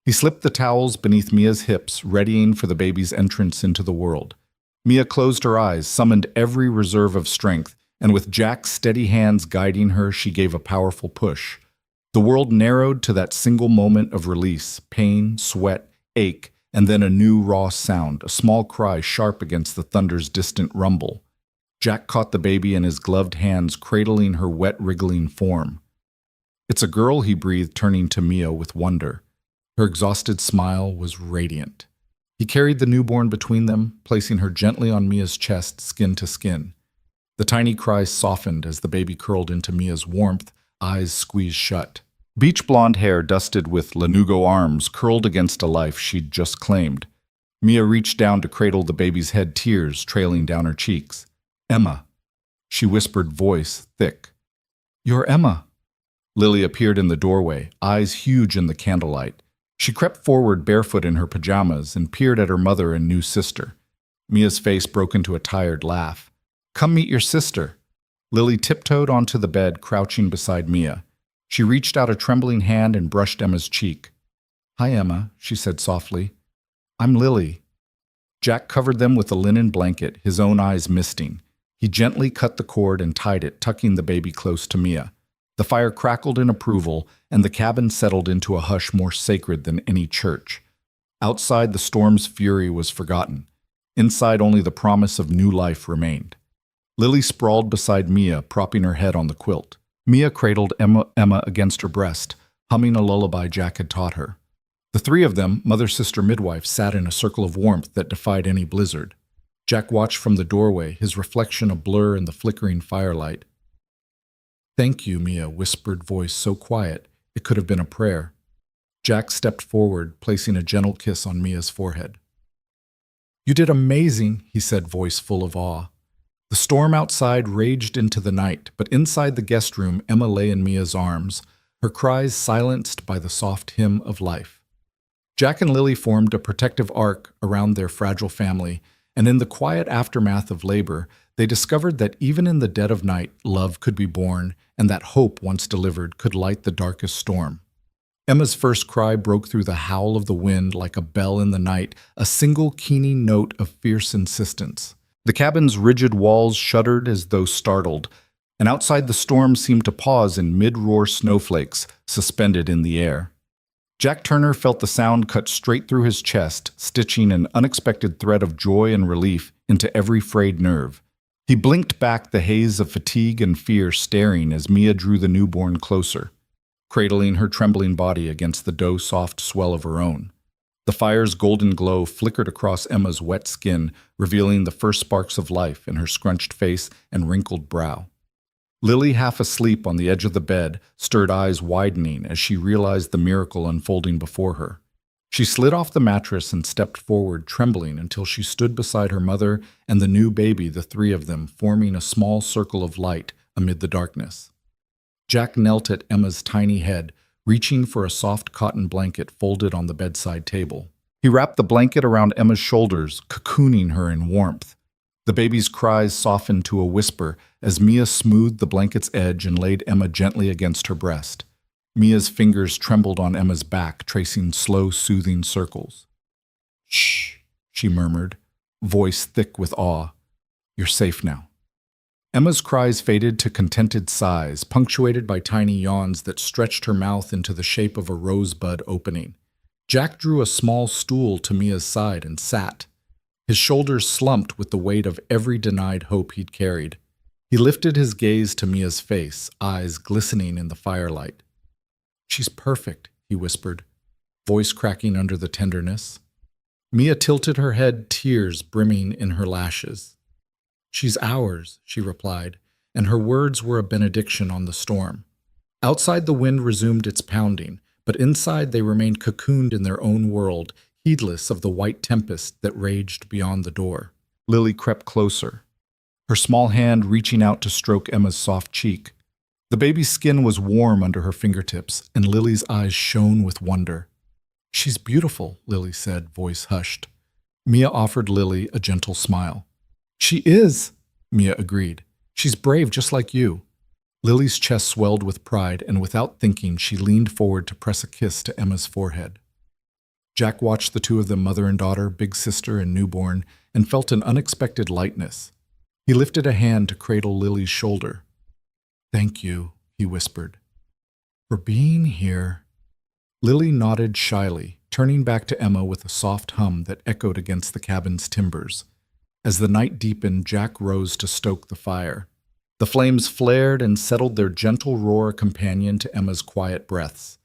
He slipped the towels beneath Mia's hips, readying for the baby's entrance into the world. Mia closed her eyes, summoned every reserve of strength, and with Jack's steady hands guiding her, she gave a powerful push. The world narrowed to that single moment of release, pain, sweat, ache, and then a new raw sound, a small cry sharp against the thunder's distant rumble. Jack caught the baby in his gloved hands, cradling her wet, wriggling form. It's a girl, he breathed, turning to Mia with wonder. Her exhausted smile was radiant. He carried the newborn between them, placing her gently on Mia's chest, skin to skin. The tiny cries softened as the baby curled into Mia's warmth, eyes squeezed shut. Beach blonde hair dusted with lanugo arms curled against a life she'd just claimed. Mia reached down to cradle the baby's head, tears trailing down her cheeks. Emma, she whispered, voice thick. You're Emma. Lily appeared in the doorway, eyes huge in the candlelight. She crept forward barefoot in her pajamas and peered at her mother and new sister. Mia's face broke into a tired laugh. Come meet your sister. Lily tiptoed onto the bed, crouching beside Mia. She reached out a trembling hand and brushed Emma's cheek. Hi, Emma, she said softly. I'm Lily. Jack covered them with a linen blanket, his own eyes misting. He gently cut the cord and tied it, tucking the baby close to Mia. The fire crackled in approval, and the cabin settled into a hush more sacred than any church. Outside, the storm's fury was forgotten. Inside, only the promise of new life remained. Lily sprawled beside Mia, propping her head on the quilt. Mia cradled Emma against her breast, humming a lullaby Jack had taught her. The three of them, mother, sister, midwife, sat in a circle of warmth that defied any blizzard. Jack watched from the doorway, his reflection a blur in the flickering firelight. Thank you, Mia whispered, voice so quiet it could have been a prayer. Jack stepped forward, placing a gentle kiss on Mia's forehead. You did amazing, he said, voice full of awe. The storm outside raged into the night, but inside the guest room, Emma lay in Mia's arms, her cries silenced by the soft hymn of life. Jack and Lily formed a protective arc around their fragile family, and in the quiet aftermath of labor, they discovered that even in the dead of night, love could be born, and that hope, once delivered, could light the darkest storm. Emma's first cry broke through the howl of the wind like a bell in the night, a single keening note of fierce insistence. The cabin's rigid walls shuddered as though startled, and outside the storm seemed to pause in mid-roar snowflakes suspended in the air. Jack Turner felt the sound cut straight through his chest, stitching an unexpected thread of joy and relief into every frayed nerve. He blinked back, the haze of fatigue and fear staring as Mia drew the newborn closer, cradling her trembling body against the dough-soft swell of her own. The fire's golden glow flickered across Emma's wet skin, revealing the first sparks of life in her scrunched face and wrinkled brow. Lily, half asleep on the edge of the bed, stirred, eyes widening as she realized the miracle unfolding before her. She slid off the mattress and stepped forward, trembling, until she stood beside her mother and the new baby, the three of them forming a small circle of light amid the darkness. Jack knelt at Emma's tiny head, reaching for a soft cotton blanket folded on the bedside table. He wrapped the blanket around Emma's shoulders, cocooning her in warmth. The baby's cries softened to a whisper as Mia smoothed the blanket's edge and laid Emma gently against her breast. Mia's fingers trembled on Emma's back, tracing slow, soothing circles. Shh, she murmured, voice thick with awe. You're safe now. Emma's cries faded to contented sighs, punctuated by tiny yawns that stretched her mouth into the shape of a rosebud opening. Jack drew a small stool to Mia's side and sat. His shoulders slumped with the weight of every denied hope he'd carried. He lifted his gaze to Mia's face, eyes glistening in the firelight. She's perfect, he whispered, voice cracking under the tenderness. Mia tilted her head, tears brimming in her lashes. She's ours, she replied, and her words were a benediction on the storm. Outside, the wind resumed its pounding, but inside they remained cocooned in their own world, heedless of the white tempest that raged beyond the door. Lily crept closer, her small hand reaching out to stroke Emma's soft cheek. The baby's skin was warm under her fingertips, and Lily's eyes shone with wonder. She's beautiful, Lily said, voice hushed. Mia offered Lily a gentle smile. She is, Mia agreed. She's brave just like you. Lily's chest swelled with pride, and without thinking, she leaned forward to press a kiss to Emma's forehead. Jack watched the two of them, mother and daughter, big sister and newborn, and felt an unexpected lightness. He lifted a hand to cradle Lily's shoulder. "Thank you," he whispered, "for being here." Lily nodded shyly, turning back to Emma with a soft hum that echoed against the cabin's timbers. As the night deepened, Jack rose to stoke the fire. The flames flared and settled their gentle roar a companion to Emma's quiet breaths.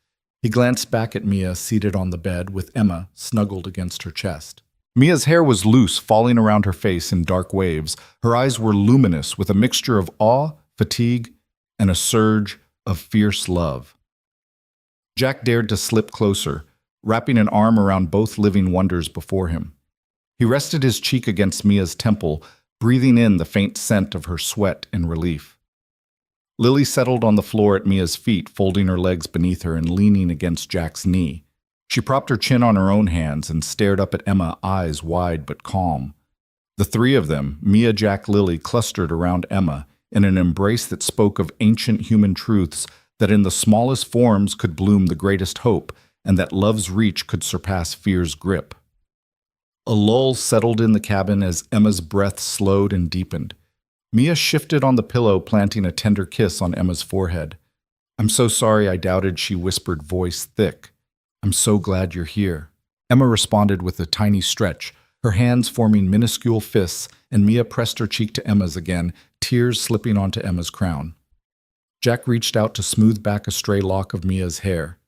He glanced back at Mia, seated on the bed, with Emma snuggled against her chest. Mia's hair was loose, falling around her face in dark waves. Her eyes were luminous, with a mixture of awe, fatigue, and a surge of fierce love. Jack dared to slip closer, wrapping an arm around both living wonders before him. He rested his cheek against Mia's temple, breathing in the faint scent of her sweat in relief. Lily settled on the floor at Mia's feet, folding her legs beneath her and leaning against Jack's knee. She propped her chin on her own hands and stared up at Emma, eyes wide but calm. The three of them, Mia, Jack, Lily, clustered around Emma in an embrace that spoke of ancient human truths, that in the smallest forms could bloom the greatest hope, and that love's reach could surpass fear's grip. A lull settled in the cabin as Emma's breath slowed and deepened. Mia shifted on the pillow, planting a tender kiss on Emma's forehead. "I'm so sorry I doubted," she whispered, voice thick. "I'm so glad you're here." Emma responded with a tiny stretch, her hands forming minuscule fists, and Mia pressed her cheek to Emma's again, tears slipping onto Emma's crown. Jack reached out to smooth back a stray lock of Mia's hair.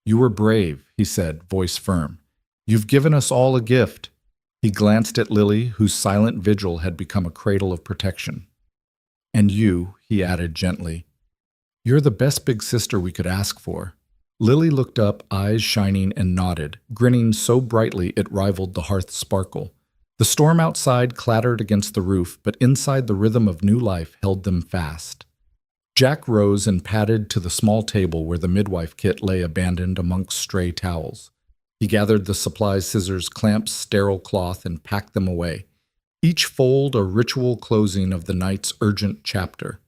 "You were brave," he said, voice firm. "You've given us all a gift." He glanced at Lily, whose silent vigil had become a cradle of protection. "And you," he added gently, "you're the best big sister we could ask for." Lily looked up, eyes shining, and nodded, grinning so brightly it rivaled the hearth's sparkle. The storm outside clattered against the roof, but inside the rhythm of new life held them fast. Jack rose and padded to the small table where the midwife kit lay abandoned amongst stray towels. He gathered the supplies, scissors, clamps, sterile cloth, and packed them away, each fold a ritual closing of the night's urgent chapter.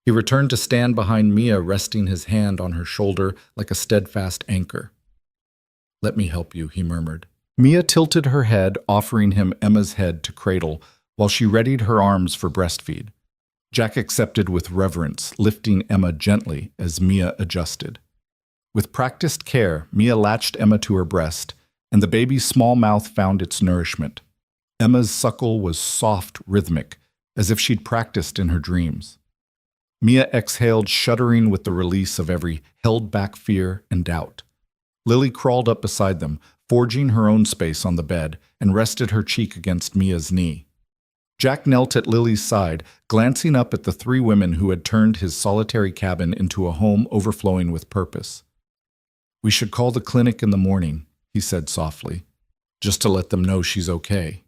He returned to stand behind Mia, resting his hand on her shoulder like a steadfast anchor. "Let me help you," he murmured. Mia tilted her head, offering him Emma's head to cradle, while she readied her arms for breastfeed. Jack accepted with reverence, lifting Emma gently as Mia adjusted. With practiced care, Mia latched Emma to her breast, and the baby's small mouth found its nourishment. Emma's suckle was soft, rhythmic, as if she'd practiced in her dreams. Mia exhaled, shuddering with the release of every held-back fear and doubt. Lily crawled up beside them, forging her own space on the bed, and rested her cheek against Mia's knee. Jack knelt at Lily's side, glancing up at the three women who had turned his solitary cabin into a home overflowing with purpose. "We should call the clinic in the morning," he said softly, "just to let them know she's okay."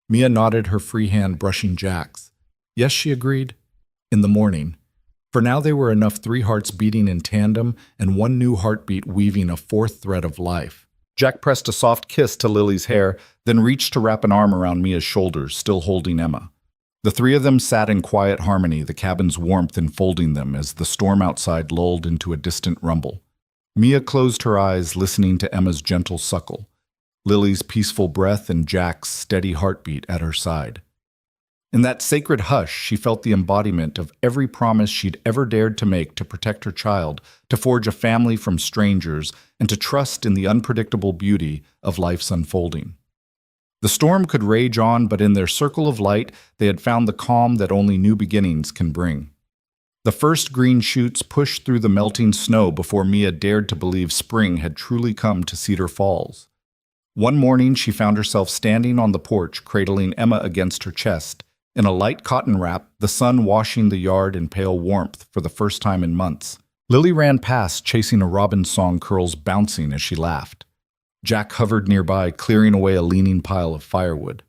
Mia nodded, her free hand brushing Jack's. "Yes," she agreed. "In the morning." For now they were enough, three hearts beating in tandem and one new heartbeat weaving a fourth thread of life. Jack pressed a soft kiss to Lily's hair, then reached to wrap an arm around Mia's shoulders, still holding Emma. The three of them sat in quiet harmony, the cabin's warmth enfolding them as the storm outside lulled into a distant rumble. Mia closed her eyes, listening to Emma's gentle suckle, Lily's peaceful breath, and Jack's steady heartbeat at her side. In that sacred hush, she felt the embodiment of every promise she'd ever dared to make to protect her child, to forge a family from strangers, and to trust in the unpredictable beauty of life's unfolding. The storm could rage on, but in their circle of light, they had found the calm that only new beginnings can bring. The first green shoots pushed through the melting snow before Mia dared to believe spring had truly come to Cedar Falls. One morning, she found herself standing on the porch, cradling Emma against her chest. In a light cotton wrap, the sun washing the yard in pale warmth for the first time in months. Lily ran past, chasing a robin song, curls bouncing as she laughed. Jack hovered nearby, clearing away a leaning pile of firewood.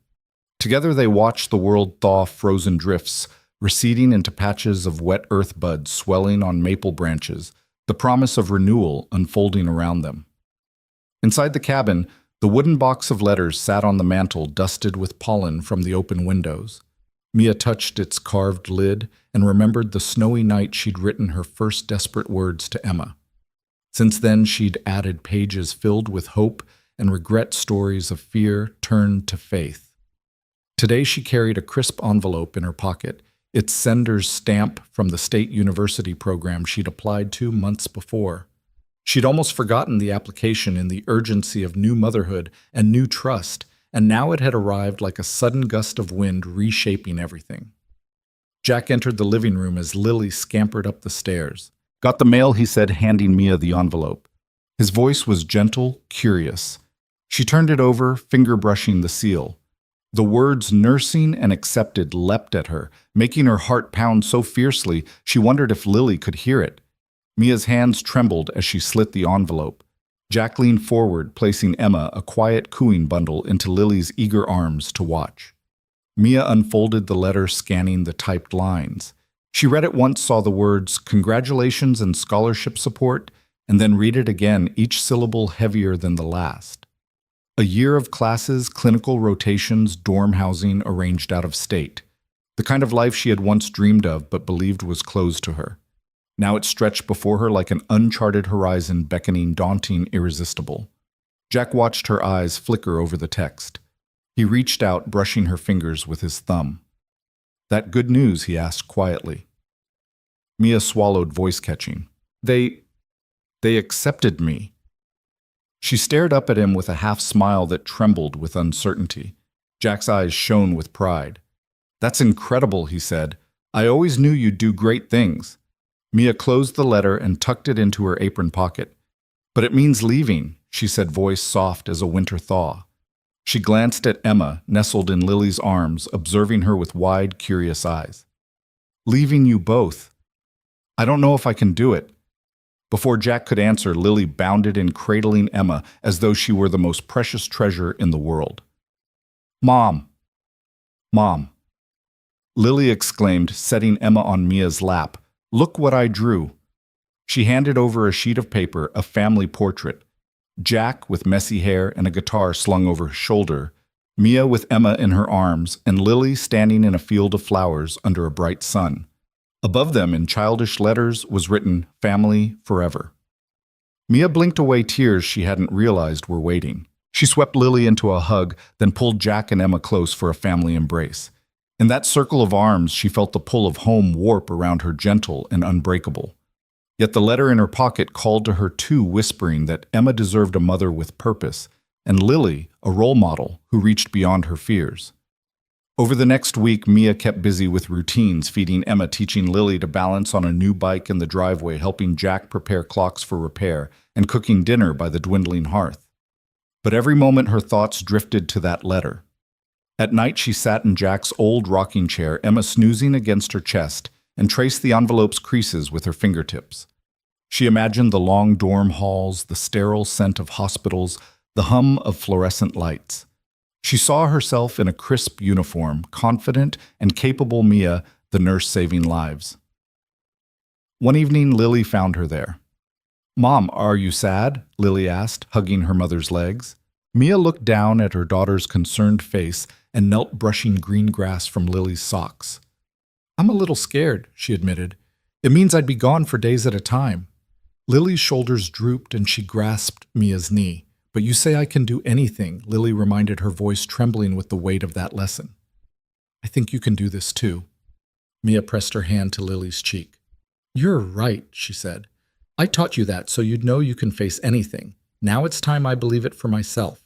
Together they watched the world thaw frozen drifts, receding into patches of wet earth buds swelling on maple branches, the promise of renewal unfolding around them. Inside the cabin, the wooden box of letters sat on the mantel, dusted with pollen from the open windows. Mia touched its carved lid and remembered the snowy night she'd written her first desperate words to Emma. Since then, she'd added pages filled with hope and regret, stories of fear turned to faith. Today, she carried a crisp envelope in her pocket, its sender's stamp from the state university program she'd applied to months before. She'd almost forgotten the application in the urgency of new motherhood and new trust, and now it had arrived like a sudden gust of wind reshaping everything. Jack entered the living room as Lily scampered up the stairs. "Got the mail," he said, handing Mia the envelope. His voice was gentle, curious. She turned it over, finger brushing the seal. The words nursing and accepted leapt at her, making her heart pound so fiercely she wondered if Lily could hear it. Mia's hands trembled as she slit the envelope. Jack leaned forward, placing Emma, a quiet cooing bundle, into Lily's eager arms to watch. Mia unfolded the letter, scanning the typed lines. She read it once, saw the words, "Congratulations and scholarship support," and then read it again, each syllable heavier than the last. A year of classes, clinical rotations, dorm housing arranged out of state. The kind of life she had once dreamed of but believed was closed to her. Now it stretched before her like an uncharted horizon, beckoning, daunting, irresistible. Jack watched her eyes flicker over the text. He reached out, brushing her fingers with his thumb. "That good news?" he asked quietly. Mia swallowed, voice catching. They accepted me." She stared up at him with a half smile that trembled with uncertainty. Jack's eyes shone with pride. "That's incredible," he said. "I always knew you'd do great things." Mia closed the letter and tucked it into her apron pocket. "But it means leaving," she said, voice soft as a winter thaw. She glanced at Emma, nestled in Lily's arms, observing her with wide, curious eyes. "Leaving you both. I don't know if I can do it." Before Jack could answer, Lily bounded in, cradling Emma as though she were the most precious treasure in the world. "Mom! Mom!" Lily exclaimed, setting Emma on Mia's lap. "Look what I drew." She handed over a sheet of paper, a family portrait. Jack with messy hair and a guitar slung over his shoulder, Mia with Emma in her arms, and Lily standing in a field of flowers under a bright sun. Above them, in childish letters, was written, "Family Forever." Mia blinked away tears she hadn't realized were waiting. She swept Lily into a hug, then pulled Jack and Emma close for a family embrace. In that circle of arms, she felt the pull of home warp around her, gentle and unbreakable. Yet the letter in her pocket called to her too, whispering that Emma deserved a mother with purpose, and Lily, a role model who reached beyond her fears. Over the next week, Mia kept busy with routines, feeding Emma, teaching Lily to balance on a new bike in the driveway, helping Jack prepare clocks for repair, and cooking dinner by the dwindling hearth. But every moment her thoughts drifted to that letter. At night she sat in Jack's old rocking chair, Emma snoozing against her chest, and traced the envelope's creases with her fingertips. She imagined the long dorm halls, the sterile scent of hospitals, the hum of fluorescent lights. She saw herself in a crisp uniform, confident and capable Mia, the nurse saving lives. One evening, Lily found her there. "Mom, are you sad?" Lily asked, hugging her mother's legs. Mia looked down at her daughter's concerned face and knelt, brushing green grass from Lily's socks. "I'm a little scared," she admitted. "It means I'd be gone for days at a time." Lily's shoulders drooped and she grasped Mia's knee. "But you say I can do anything," Lily reminded, her voice trembling with the weight of that lesson. "I think you can do this too." Mia pressed her hand to Lily's cheek. "You're right," she said. "I taught you that so you'd know you can face anything. Now it's time I believe it for myself."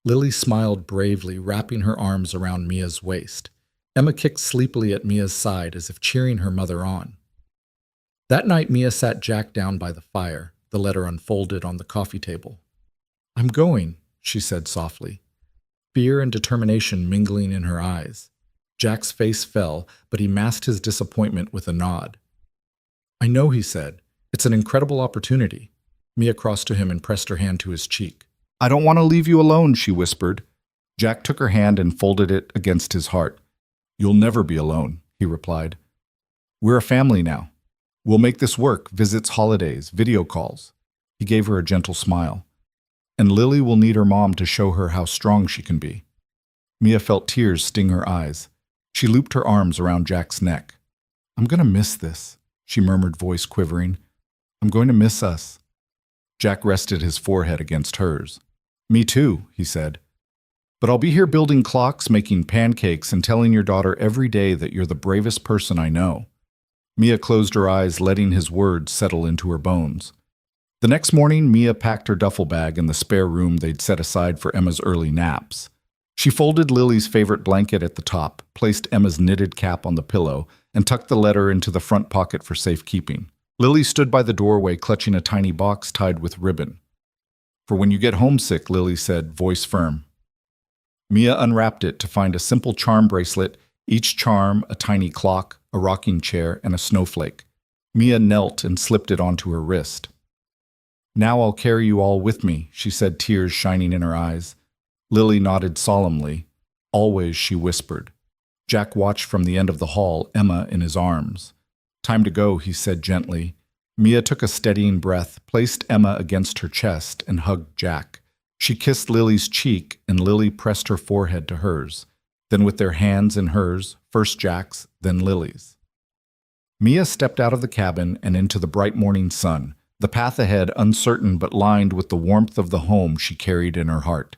Lily smiled bravely, wrapping her arms around Mia's waist. Emma kicked sleepily at Mia's side as if cheering her mother on. That night, Mia sat Jack down by the fire, the letter unfolded on the coffee table. "I'm going," she said softly, fear and determination mingling in her eyes. Jack's face fell, but he masked his disappointment with a nod. "I know," he said. "It's an incredible opportunity." Mia crossed to him and pressed her hand to his cheek. "I don't want to leave you alone," she whispered. Jack took her hand and folded it against his heart. "You'll never be alone," he replied. "We're a family now. We'll make this work, visits, holidays, video calls." He gave her a gentle smile. "And Lily will need her mom to show her how strong she can be." Mia felt tears sting her eyes. She looped her arms around Jack's neck. "I'm going to miss this," she murmured, voice quivering. "I'm going to miss us." Jack rested his forehead against hers. "Me too," he said. "But I'll be here building clocks, making pancakes, and telling your daughter every day that you're the bravest person I know." Mia closed her eyes, letting his words settle into her bones. The next morning, Mia packed her duffel bag in the spare room they'd set aside for Emma's early naps. She folded Lily's favorite blanket at the top, placed Emma's knitted cap on the pillow, and tucked the letter into the front pocket for safekeeping. Lily stood by the doorway, clutching a tiny box tied with ribbon. "For when you get homesick," Lily said, voice firm. Mia unwrapped it to find a simple charm bracelet, each charm a tiny clock, a rocking chair, and a snowflake. Mia knelt and slipped it onto her wrist. "Now I'll carry you all with me," she said, tears shining in her eyes. Lily nodded solemnly. "Always," she whispered. Jack watched from the end of the hall, Emma in his arms. "Time to go," he said gently. Mia took a steadying breath, placed Emma against her chest, and hugged Jack. She kissed Lily's cheek, and Lily pressed her forehead to hers. Then with their hands in hers, first Jack's, then Lily's. Mia stepped out of the cabin and into the bright morning sun, the path ahead uncertain but lined with the warmth of the home she carried in her heart.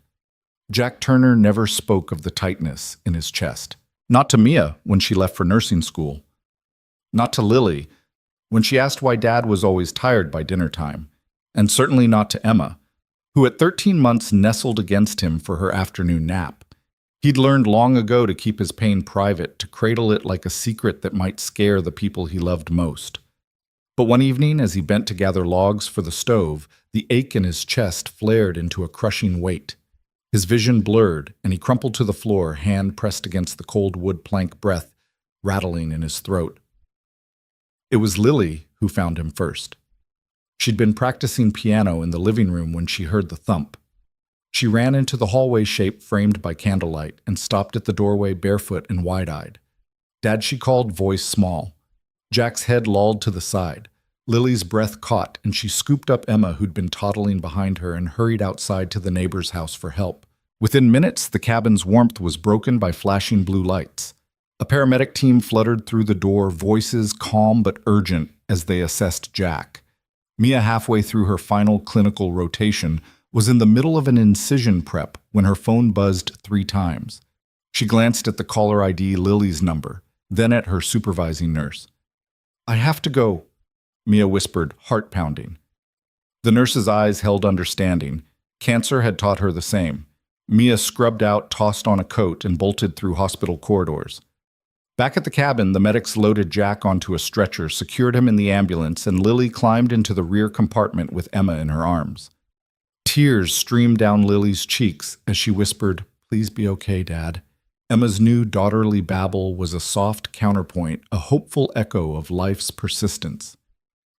Jack Turner never spoke of the tightness in his chest. Not to Mia when she left for nursing school. Not to Lily when she asked why Dad was always tired by dinner time. And certainly not to Emma, who at 13 months nestled against him for her afternoon nap. He'd learned long ago to keep his pain private, to cradle it like a secret that might scare the people he loved most. But one evening, as he bent to gather logs for the stove, the ache in his chest flared into a crushing weight. His vision blurred, and he crumpled to the floor, hand pressed against the cold wood plank, breath rattling in his throat. It was Lily who found him first. She'd been practicing piano in the living room when she heard the thump. She ran into the hallway shape framed by candlelight and stopped at the doorway barefoot and wide-eyed. "Dad," she called, voice small. Jack's head lolled to the side. Lily's breath caught, and she scooped up Emma, who'd been toddling behind her, and hurried outside to the neighbor's house for help. Within minutes, the cabin's warmth was broken by flashing blue lights. A paramedic team fluttered through the door, voices calm but urgent as they assessed Jack. Mia, halfway through her final clinical rotation, was in the middle of an incision prep when her phone buzzed 3 times. She glanced at the caller ID, Lily's number, then at her supervising nurse. "I have to go," Mia whispered, heart pounding. The nurse's eyes held understanding. Cancer had taught her the same. Mia scrubbed out, tossed on a coat, and bolted through hospital corridors. Back at the cabin, the medics loaded Jack onto a stretcher, secured him in the ambulance, and Lily climbed into the rear compartment with Emma in her arms. Tears streamed down Lily's cheeks as she whispered, "Please be okay, Dad." Emma's new daughterly babble was a soft counterpoint, a hopeful echo of life's persistence.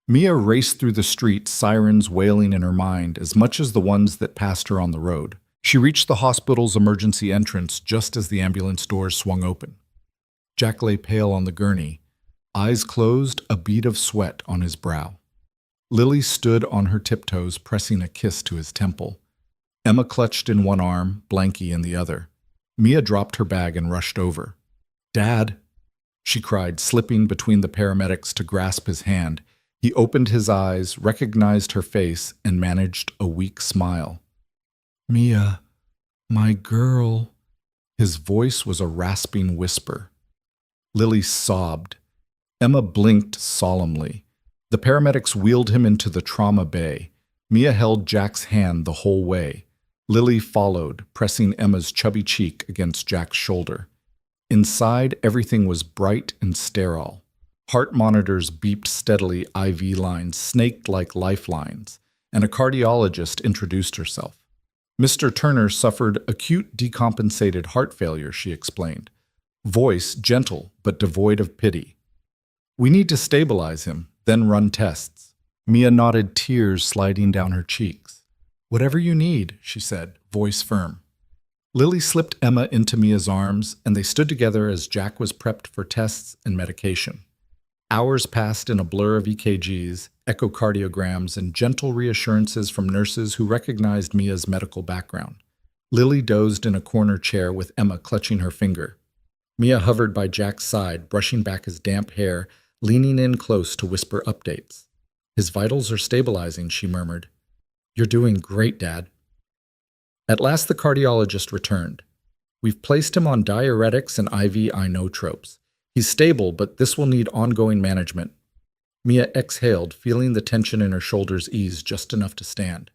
Mia raced through the streets, sirens wailing in her mind as much as the ones that passed her on the road. She reached the hospital's emergency entrance just as the ambulance doors swung open. Jack lay pale on the gurney, eyes closed, a bead of sweat on his brow. Lily stood on her tiptoes, pressing a kiss to his temple. Emma clutched in one arm, Blanky in the other. Mia dropped her bag and rushed over. "Dad," she cried, slipping between the paramedics to grasp his hand. He opened his eyes, recognized her face, and managed a weak smile. "Mia, my girl." His voice was a rasping whisper. Lily sobbed. Emma blinked solemnly. The paramedics wheeled him into the trauma bay. Mia held Jack's hand the whole way. Lily followed, pressing Emma's chubby cheek against Jack's shoulder. Inside, everything was bright and sterile. Heart monitors beeped steadily, IV lines snaked like lifelines, and a cardiologist introduced herself. "Mr. Turner suffered acute decompensated heart failure," she explained. Voice gentle but devoid of pity. "We need to stabilize him, then run tests." Mia nodded, tears sliding down her cheeks. "Whatever you need," she said, voice firm. Lily slipped Emma into Mia's arms, and they stood together as Jack was prepped for tests and medication. Hours passed in a blur of EKGs, echocardiograms, and gentle reassurances from nurses who recognized Mia's medical background. Lily dozed in a corner chair with Emma clutching her finger. Mia hovered by Jack's side, brushing back his damp hair, leaning in close to whisper updates. His vitals are stabilizing, she murmured. You're doing great, Dad. At last the cardiologist returned. We've placed him on diuretics and IV inotropes. He's stable, but this will need ongoing management. Mia exhaled, feeling the tension in her shoulders ease just enough to stand.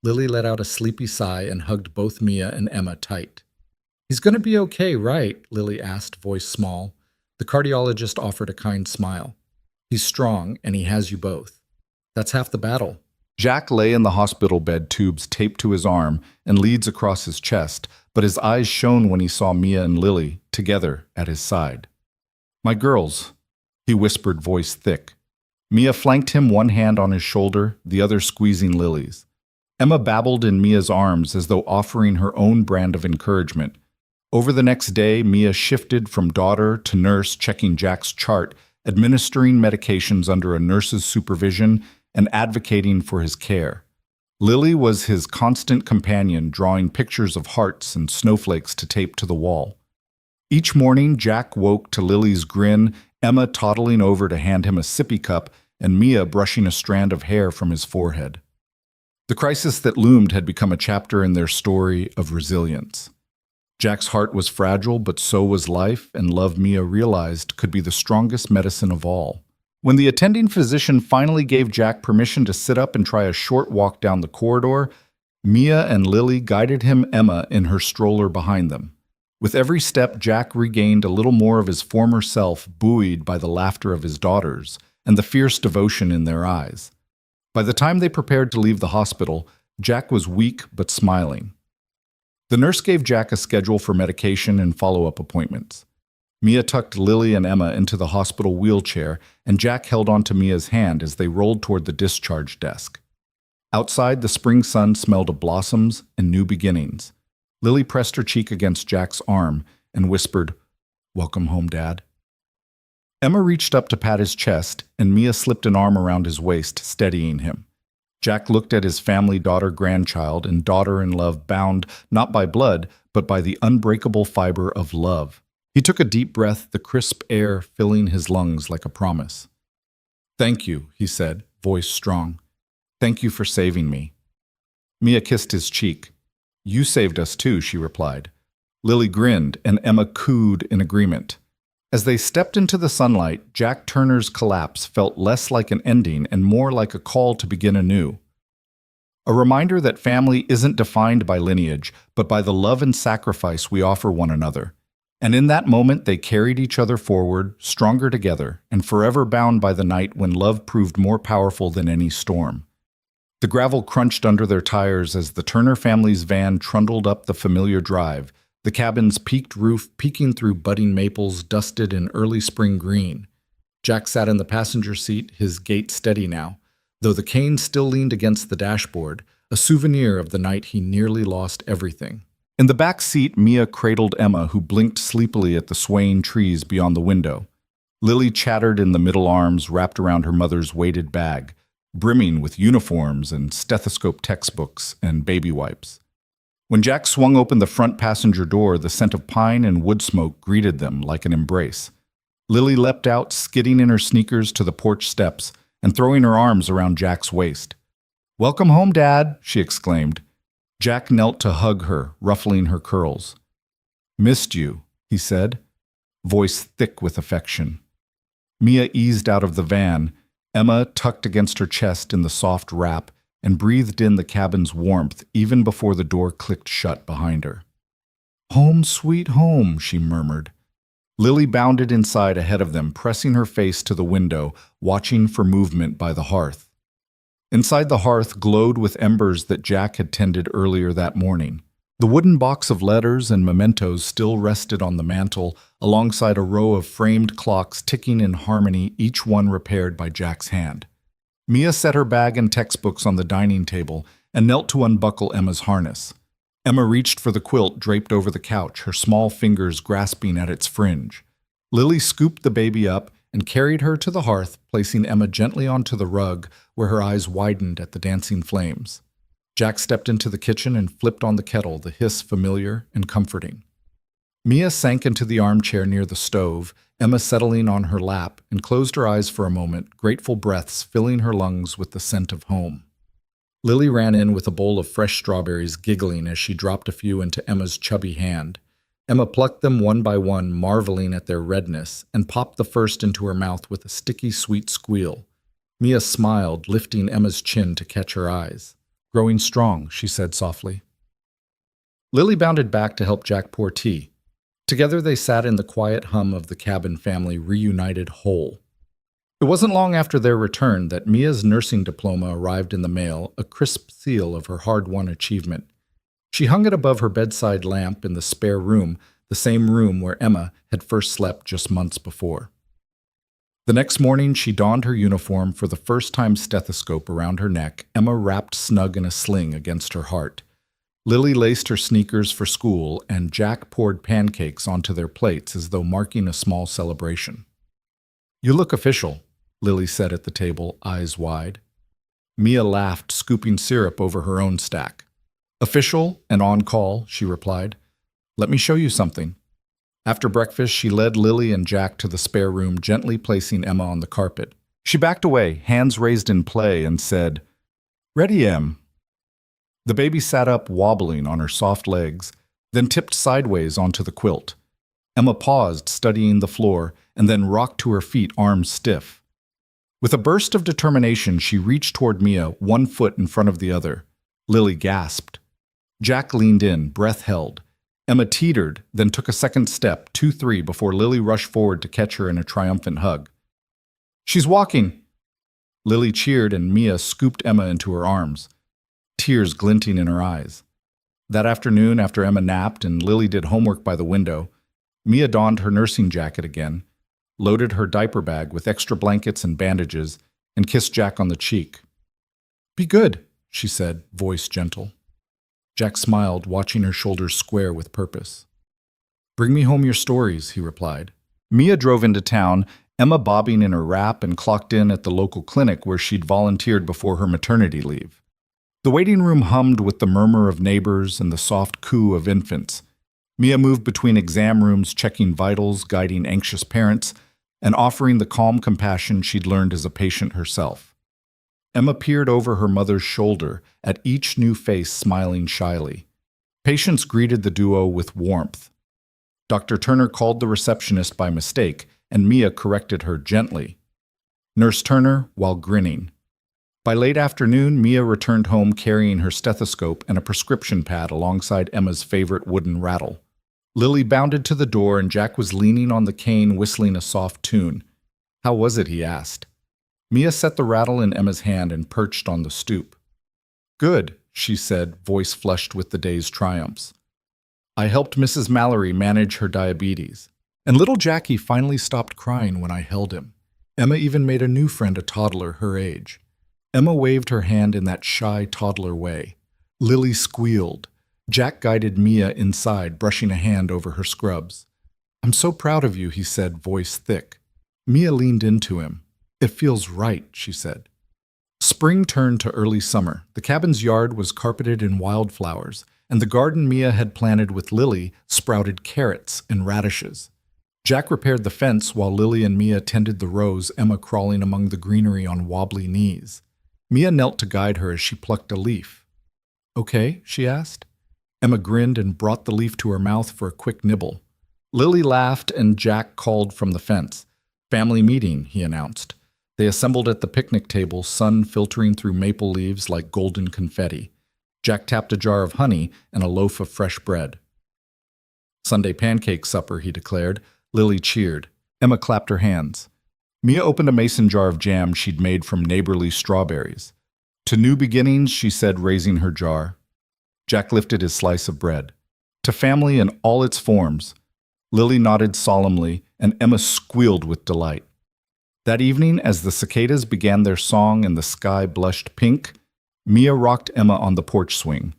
Lily let out a sleepy sigh and hugged both Mia and Emma tight. He's going to be okay, right? Lily asked, voice small. The cardiologist offered a kind smile. He's strong, and he has you both. That's half the battle. Jack lay in the hospital bed, tubes taped to his arm and leads across his chest, but his eyes shone when he saw Mia and Lily together at his side. My girls, he whispered, voice thick. Mia flanked him, one hand on his shoulder, the other squeezing Lily's. Emma babbled in Mia's arms as though offering her own brand of encouragement. Over the next day, Mia shifted from daughter to nurse, checking Jack's chart, administering medications under a nurse's supervision, and advocating for his care. Lily was his constant companion, drawing pictures of hearts and snowflakes to tape to the wall. Each morning, Jack woke to Lily's grin, Emma toddling over to hand him a sippy cup, and Mia brushing a strand of hair from his forehead. The crisis that loomed had become a chapter in their story of resilience. Jack's heart was fragile, but so was life, and love, Mia realized, could be the strongest medicine of all. When the attending physician finally gave Jack permission to sit up and try a short walk down the corridor, Mia and Lily guided him, Emma in her stroller behind them. With every step, Jack regained a little more of his former self, buoyed by the laughter of his daughters and the fierce devotion in their eyes. By the time they prepared to leave the hospital, Jack was weak but smiling. The nurse gave Jack a schedule for medication and follow-up appointments. Mia tucked Lily and Emma into the hospital wheelchair, and Jack held onto Mia's hand as they rolled toward the discharge desk. Outside, the spring sun smelled of blossoms and new beginnings. Lily pressed her cheek against Jack's arm and whispered, "Welcome home, Dad." Emma reached up to pat his chest, and Mia slipped an arm around his waist, steadying him. Jack looked at his family daughter-grandchild and daughter-in-love bound not by blood, but by the unbreakable fiber of love. He took a deep breath, the crisp air filling his lungs like a promise. "Thank you," he said, voice strong. "Thank you for saving me." Mia kissed his cheek. "You saved us too," she replied. Lily grinned, and Emma cooed in agreement. As they stepped into the sunlight, Jack Turner's collapse felt less like an ending and more like a call to begin anew. A reminder that family isn't defined by lineage, but by the love and sacrifice we offer one another. And in that moment, they carried each other forward, stronger together, and forever bound by the night when love proved more powerful than any storm. The gravel crunched under their tires as the Turner family's van trundled up the familiar drive, the cabin's peaked roof peeking through budding maples dusted in early spring green. Jack sat in the passenger seat, his gait steady now, though the cane still leaned against the dashboard, a souvenir of the night he nearly lost everything. In the back seat, Mia cradled Emma, who blinked sleepily at the swaying trees beyond the window. Lily chattered in the middle arms wrapped around her mother's weighted bag, brimming with uniforms and stethoscope textbooks and baby wipes. When Jack swung open the front passenger door, the scent of pine and wood smoke greeted them like an embrace. Lily leapt out, skidding in her sneakers to the porch steps and throwing her arms around Jack's waist. "Welcome home, Dad," she exclaimed. Jack knelt to hug her, ruffling her curls. "Missed you," he said, voice thick with affection. Mia eased out of the van, Emma tucked against her chest in the soft wrap, and breathed in the cabin's warmth even before the door clicked shut behind her. "Home, sweet home," she murmured. Lily bounded inside ahead of them, pressing her face to the window, watching for movement by the hearth. Inside the hearth glowed with embers that Jack had tended earlier that morning. The wooden box of letters and mementos still rested on the mantel, alongside a row of framed clocks ticking in harmony, each one repaired by Jack's hand. Mia set her bag and textbooks on the dining table and knelt to unbuckle Emma's harness. Emma reached for the quilt draped over the couch, her small fingers grasping at its fringe. Lily scooped the baby up and carried her to the hearth, placing Emma gently onto the rug, where her eyes widened at the dancing flames. Jack stepped into the kitchen and flipped on the kettle, the hiss familiar and comforting. Mia sank into the armchair near the stove, Emma settling on her lap, and closed her eyes for a moment, grateful breaths filling her lungs with the scent of home. Lily ran in with a bowl of fresh strawberries, giggling as she dropped a few into Emma's chubby hand. Emma plucked them one by one, marveling at their redness, and popped the first into her mouth with a sticky, sweet squeal. Mia smiled, lifting Emma's chin to catch her eyes. "Growing strong," she said softly. Lily bounded back to help Jack pour tea. Together they sat in the quiet hum of the Cabin family reunited whole. It wasn't long after their return that Mia's nursing diploma arrived in the mail, a crisp seal of her hard-won achievement. She hung it above her bedside lamp in the spare room, the same room where Emma had first slept just months before. The next morning, she donned her uniform, for the first time stethoscope around her neck, Emma wrapped snug in a sling against her heart. Lily laced her sneakers for school, and Jack poured pancakes onto their plates as though marking a small celebration. "You look official," Lily said at the table, eyes wide. Mia laughed, scooping syrup over her own stack. "Official and on call," she replied. "Let me show you something." After breakfast, she led Lily and Jack to the spare room, gently placing Emma on the carpet. She backed away, hands raised in play, and said, "Ready, Em." The baby sat up, wobbling on her soft legs, then tipped sideways onto the quilt. Emma paused, studying the floor, and then rocked to her feet, arms stiff. With a burst of determination, she reached toward Mia, one foot in front of the other. Lily gasped. Jack leaned in, breath held. Emma teetered, then took a second step, 2-3, before Lily rushed forward to catch her in a triumphant hug. "She's walking!" Lily cheered, and Mia scooped Emma into her arms, tears glinting in her eyes. That afternoon, after Emma napped and Lily did homework by the window, Mia donned her nursing jacket again, loaded her diaper bag with extra blankets and bandages, and kissed Jack on the cheek. "Be good," she said, voice gentle. Jack smiled, watching her shoulders square with purpose. "Bring me home your stories," he replied. Mia drove into town, Emma bobbing in her wrap, and clocked in at the local clinic where she'd volunteered before her maternity leave. The waiting room hummed with the murmur of neighbors and the soft coo of infants. Mia moved between exam rooms, checking vitals, guiding anxious parents, and offering the calm compassion she'd learned as a patient herself. Emma peered over her mother's shoulder, at each new face smiling shyly. Patients greeted the duo with warmth. Dr. Turner called the receptionist by mistake, and Mia corrected her gently. Nurse Turner, while grinning. By late afternoon, Mia returned home carrying her stethoscope and a prescription pad alongside Emma's favorite wooden rattle. Lily bounded to the door, and Jack was leaning on the cane, whistling a soft tune. "How was it?" he asked. Mia set the rattle in Emma's hand and perched on the stoop. "Good," she said, voice flushed with the day's triumphs. "I helped Mrs. Mallory manage her diabetes. And little Jackie finally stopped crying when I held him. Emma even made a new friend, a toddler her age." Emma waved her hand in that shy toddler way. Lily squealed. Jack guided Mia inside, brushing a hand over her scrubs. "I'm so proud of you," he said, voice thick. Mia leaned into him. "It feels right," she said. Spring turned to early summer. The cabin's yard was carpeted in wildflowers, and the garden Mia had planted with Lily sprouted carrots and radishes. Jack repaired the fence while Lily and Mia tended the rows, Emma crawling among the greenery on wobbly knees. Mia knelt to guide her as she plucked a leaf. "Okay?" she asked. Emma grinned and brought the leaf to her mouth for a quick nibble. Lily laughed, and Jack called from the fence. "Family meeting," he announced. They assembled at the picnic table, sun filtering through maple leaves like golden confetti. Jack tapped a jar of honey and a loaf of fresh bread. "Sunday pancake supper," he declared. Lily cheered. Emma clapped her hands. Mia opened a mason jar of jam she'd made from neighborly strawberries. "To new beginnings," she said, raising her jar. Jack lifted his slice of bread. "To family in all its forms." Lily nodded solemnly, and Emma squealed with delight. That evening, as the cicadas began their song and the sky blushed pink, Mia rocked Emma on the porch swing.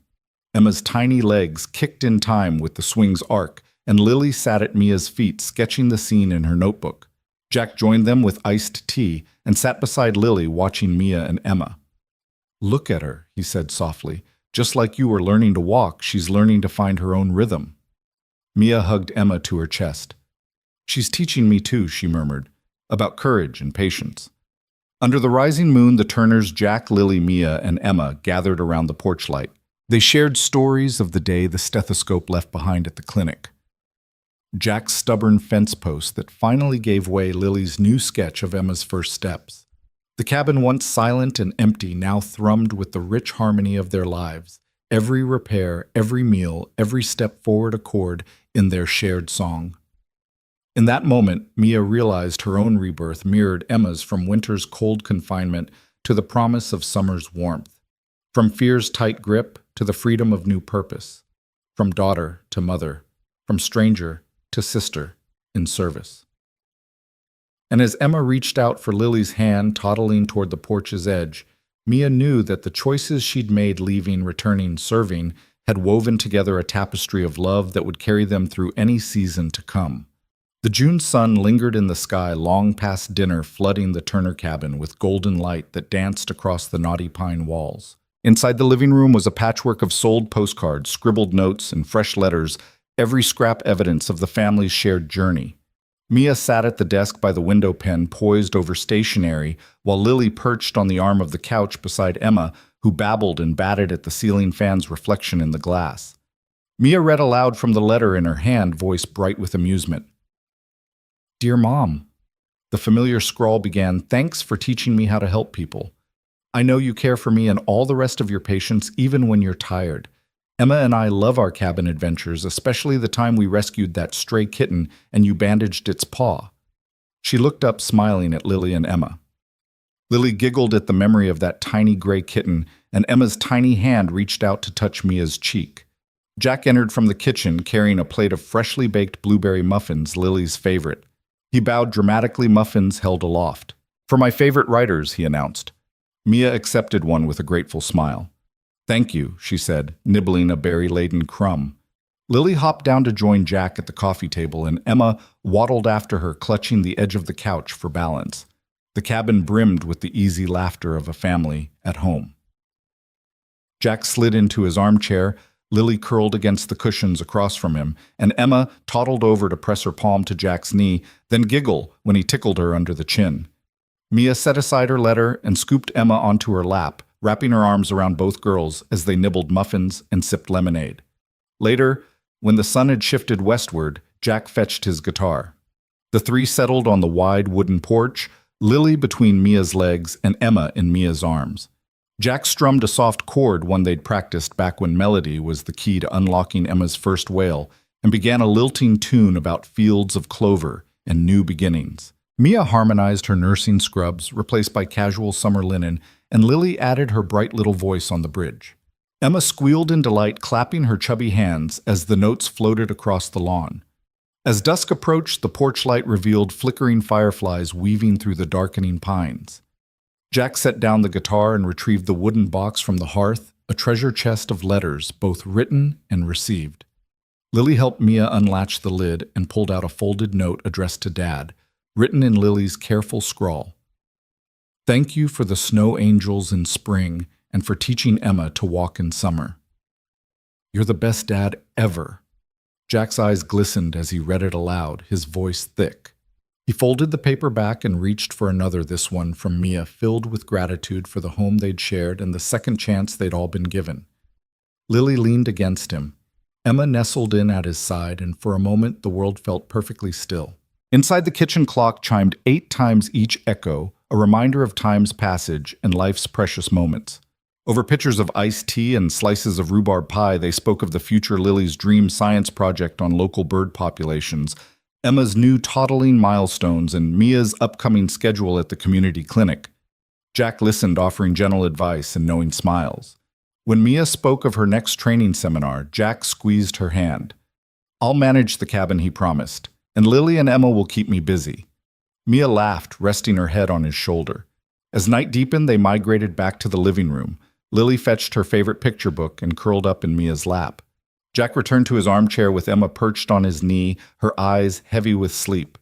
Emma's tiny legs kicked in time with the swing's arc, and Lily sat at Mia's feet, sketching the scene in her notebook. Jack joined them with iced tea and sat beside Lily, watching Mia and Emma. "Look at her," he said softly. "Just like you were learning to walk, she's learning to find her own rhythm." Mia hugged Emma to her chest. "She's teaching me too," she murmured, "about courage and patience." Under the rising moon, the Turners, Jack, Lily, Mia, and Emma, gathered around the porch light. They shared stories of the day the stethoscope left behind at the clinic. Jack's stubborn fence post that finally gave way, Lily's new sketch of Emma's first steps. The cabin, once silent and empty, now thrummed with the rich harmony of their lives. Every repair, every meal, every step forward a chord in their shared song. In that moment, Mia realized her own rebirth mirrored Emma's, from winter's cold confinement to the promise of summer's warmth, from fear's tight grip to the freedom of new purpose, from daughter to mother, from stranger to sister in service. And as Emma reached out for Lily's hand, toddling toward the porch's edge, Mia knew that the choices she'd made, leaving, returning, serving, had woven together a tapestry of love that would carry them through any season to come. The June sun lingered in the sky long past dinner, flooding the Turner cabin with golden light that danced across the knotty pine walls. Inside the living room was a patchwork of sold postcards, scribbled notes, and fresh letters, every scrap evidence of the family's shared journey. Mia sat at the desk by the window pen, poised over stationery, while Lily perched on the arm of the couch beside Emma, who babbled and batted at the ceiling fan's reflection in the glass. Mia read aloud from the letter in her hand, voice bright with amusement. "Dear Mom," the familiar scrawl began, "thanks for teaching me how to help people. I know you care for me and all the rest of your patients, even when you're tired. Emma and I love our cabin adventures, especially the time we rescued that stray kitten and you bandaged its paw." She looked up, smiling at Lily and Emma. Lily giggled at the memory of that tiny gray kitten, and Emma's tiny hand reached out to touch Mia's cheek. Jack entered from the kitchen, carrying a plate of freshly baked blueberry muffins, Lily's favorite. He bowed dramatically, muffins held aloft. "For my favorite writers," he announced. Mia accepted one with a grateful smile. "Thank you," she said, nibbling a berry-laden crumb. Lily hopped down to join Jack at the coffee table, and Emma waddled after her, clutching the edge of the couch for balance. The cabin brimmed with the easy laughter of a family at home. Jack slid into his armchair, Lily curled against the cushions across from him, and Emma toddled over to press her palm to Jack's knee, then giggle when he tickled her under the chin. Mia set aside her letter and scooped Emma onto her lap, wrapping her arms around both girls as they nibbled muffins and sipped lemonade. Later, when the sun had shifted westward, Jack fetched his guitar. The three settled on the wide wooden porch, Lily between Mia's legs and Emma in Mia's arms. Jack strummed a soft chord, one they'd practiced back when melody was the key to unlocking Emma's first wail, and began a lilting tune about fields of clover and new beginnings. Mia harmonized her nursing scrubs, replaced by casual summer linen, and Lily added her bright little voice on the bridge. Emma squealed in delight, clapping her chubby hands as the notes floated across the lawn. As dusk approached, the porch light revealed flickering fireflies weaving through the darkening pines. Jack set down the guitar and retrieved the wooden box from the hearth, a treasure chest of letters, both written and received. Lily helped Mia unlatch the lid and pulled out a folded note addressed to Dad, written in Lily's careful scrawl. "Thank you for the snow angels in spring and for teaching Emma to walk in summer. You're the best dad ever." Jack's eyes glistened as he read it aloud, his voice thick. He folded the paper back and reached for another, this one from Mia, filled with gratitude for the home they'd shared and the second chance they'd all been given. Lily leaned against him. Emma nestled in at his side, and for a moment the world felt perfectly still. Inside, the kitchen clock chimed 8 times each echo, a reminder of time's passage and life's precious moments. Over pitchers of iced tea and slices of rhubarb pie, they spoke of the future Lily's dream science project on local bird populations, Emma's new toddling milestones, and Mia's upcoming schedule at the community clinic. Jack listened, offering gentle advice and knowing smiles. When Mia spoke of her next training seminar, Jack squeezed her hand. "I'll manage the cabin," he promised, "and Lily and Emma will keep me busy." Mia laughed, resting her head on his shoulder. As night deepened, they migrated back to the living room. Lily fetched her favorite picture book and curled up in Mia's lap. Jack returned to his armchair with Emma perched on his knee, her eyes heavy with sleep.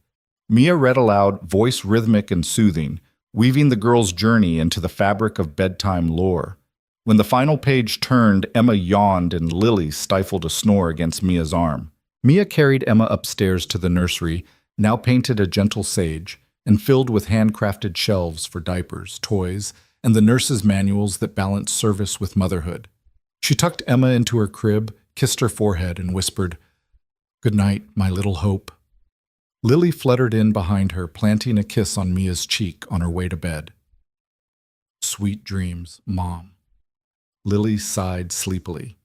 Mia read aloud, voice rhythmic and soothing, weaving the girl's journey into the fabric of bedtime lore. When the final page turned, Emma yawned and Lily stifled a snore against Mia's arm. Mia carried Emma upstairs to the nursery, now painted a gentle sage, and filled with handcrafted shelves for diapers, toys, and the nurses' manuals that balance service with motherhood. She tucked Emma into her crib, kissed her forehead, and whispered, "Good night, my little hope." Lily fluttered in behind her, planting a kiss on Mia's cheek on her way to bed. "Sweet dreams, Mom." Lily sighed sleepily.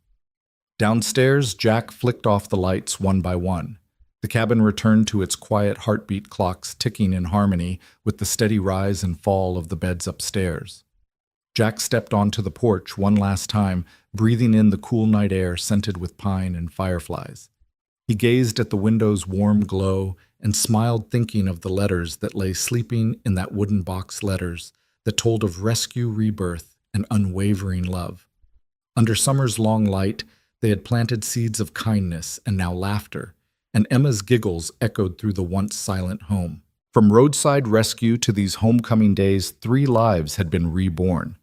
Downstairs, Jack flicked off the lights one by one. The cabin returned to its quiet heartbeat clocks ticking in harmony with the steady rise and fall of the beds upstairs. Jack stepped onto the porch one last time, breathing in the cool night air scented with pine and fireflies. He gazed at the window's warm glow and smiled, thinking of the letters that lay sleeping in that wooden box, letters that told of rescue, rebirth, and unwavering love. Under summer's long light, they had planted seeds of kindness and now laughter, and Emma's giggles echoed through the once silent home. From roadside rescue to these homecoming days, 3 lives had been reborn.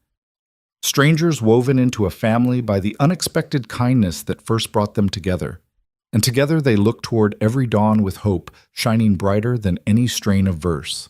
Strangers woven into a family by the unexpected kindness that first brought them together. And together they looked toward every dawn with hope, shining brighter than any strain of verse.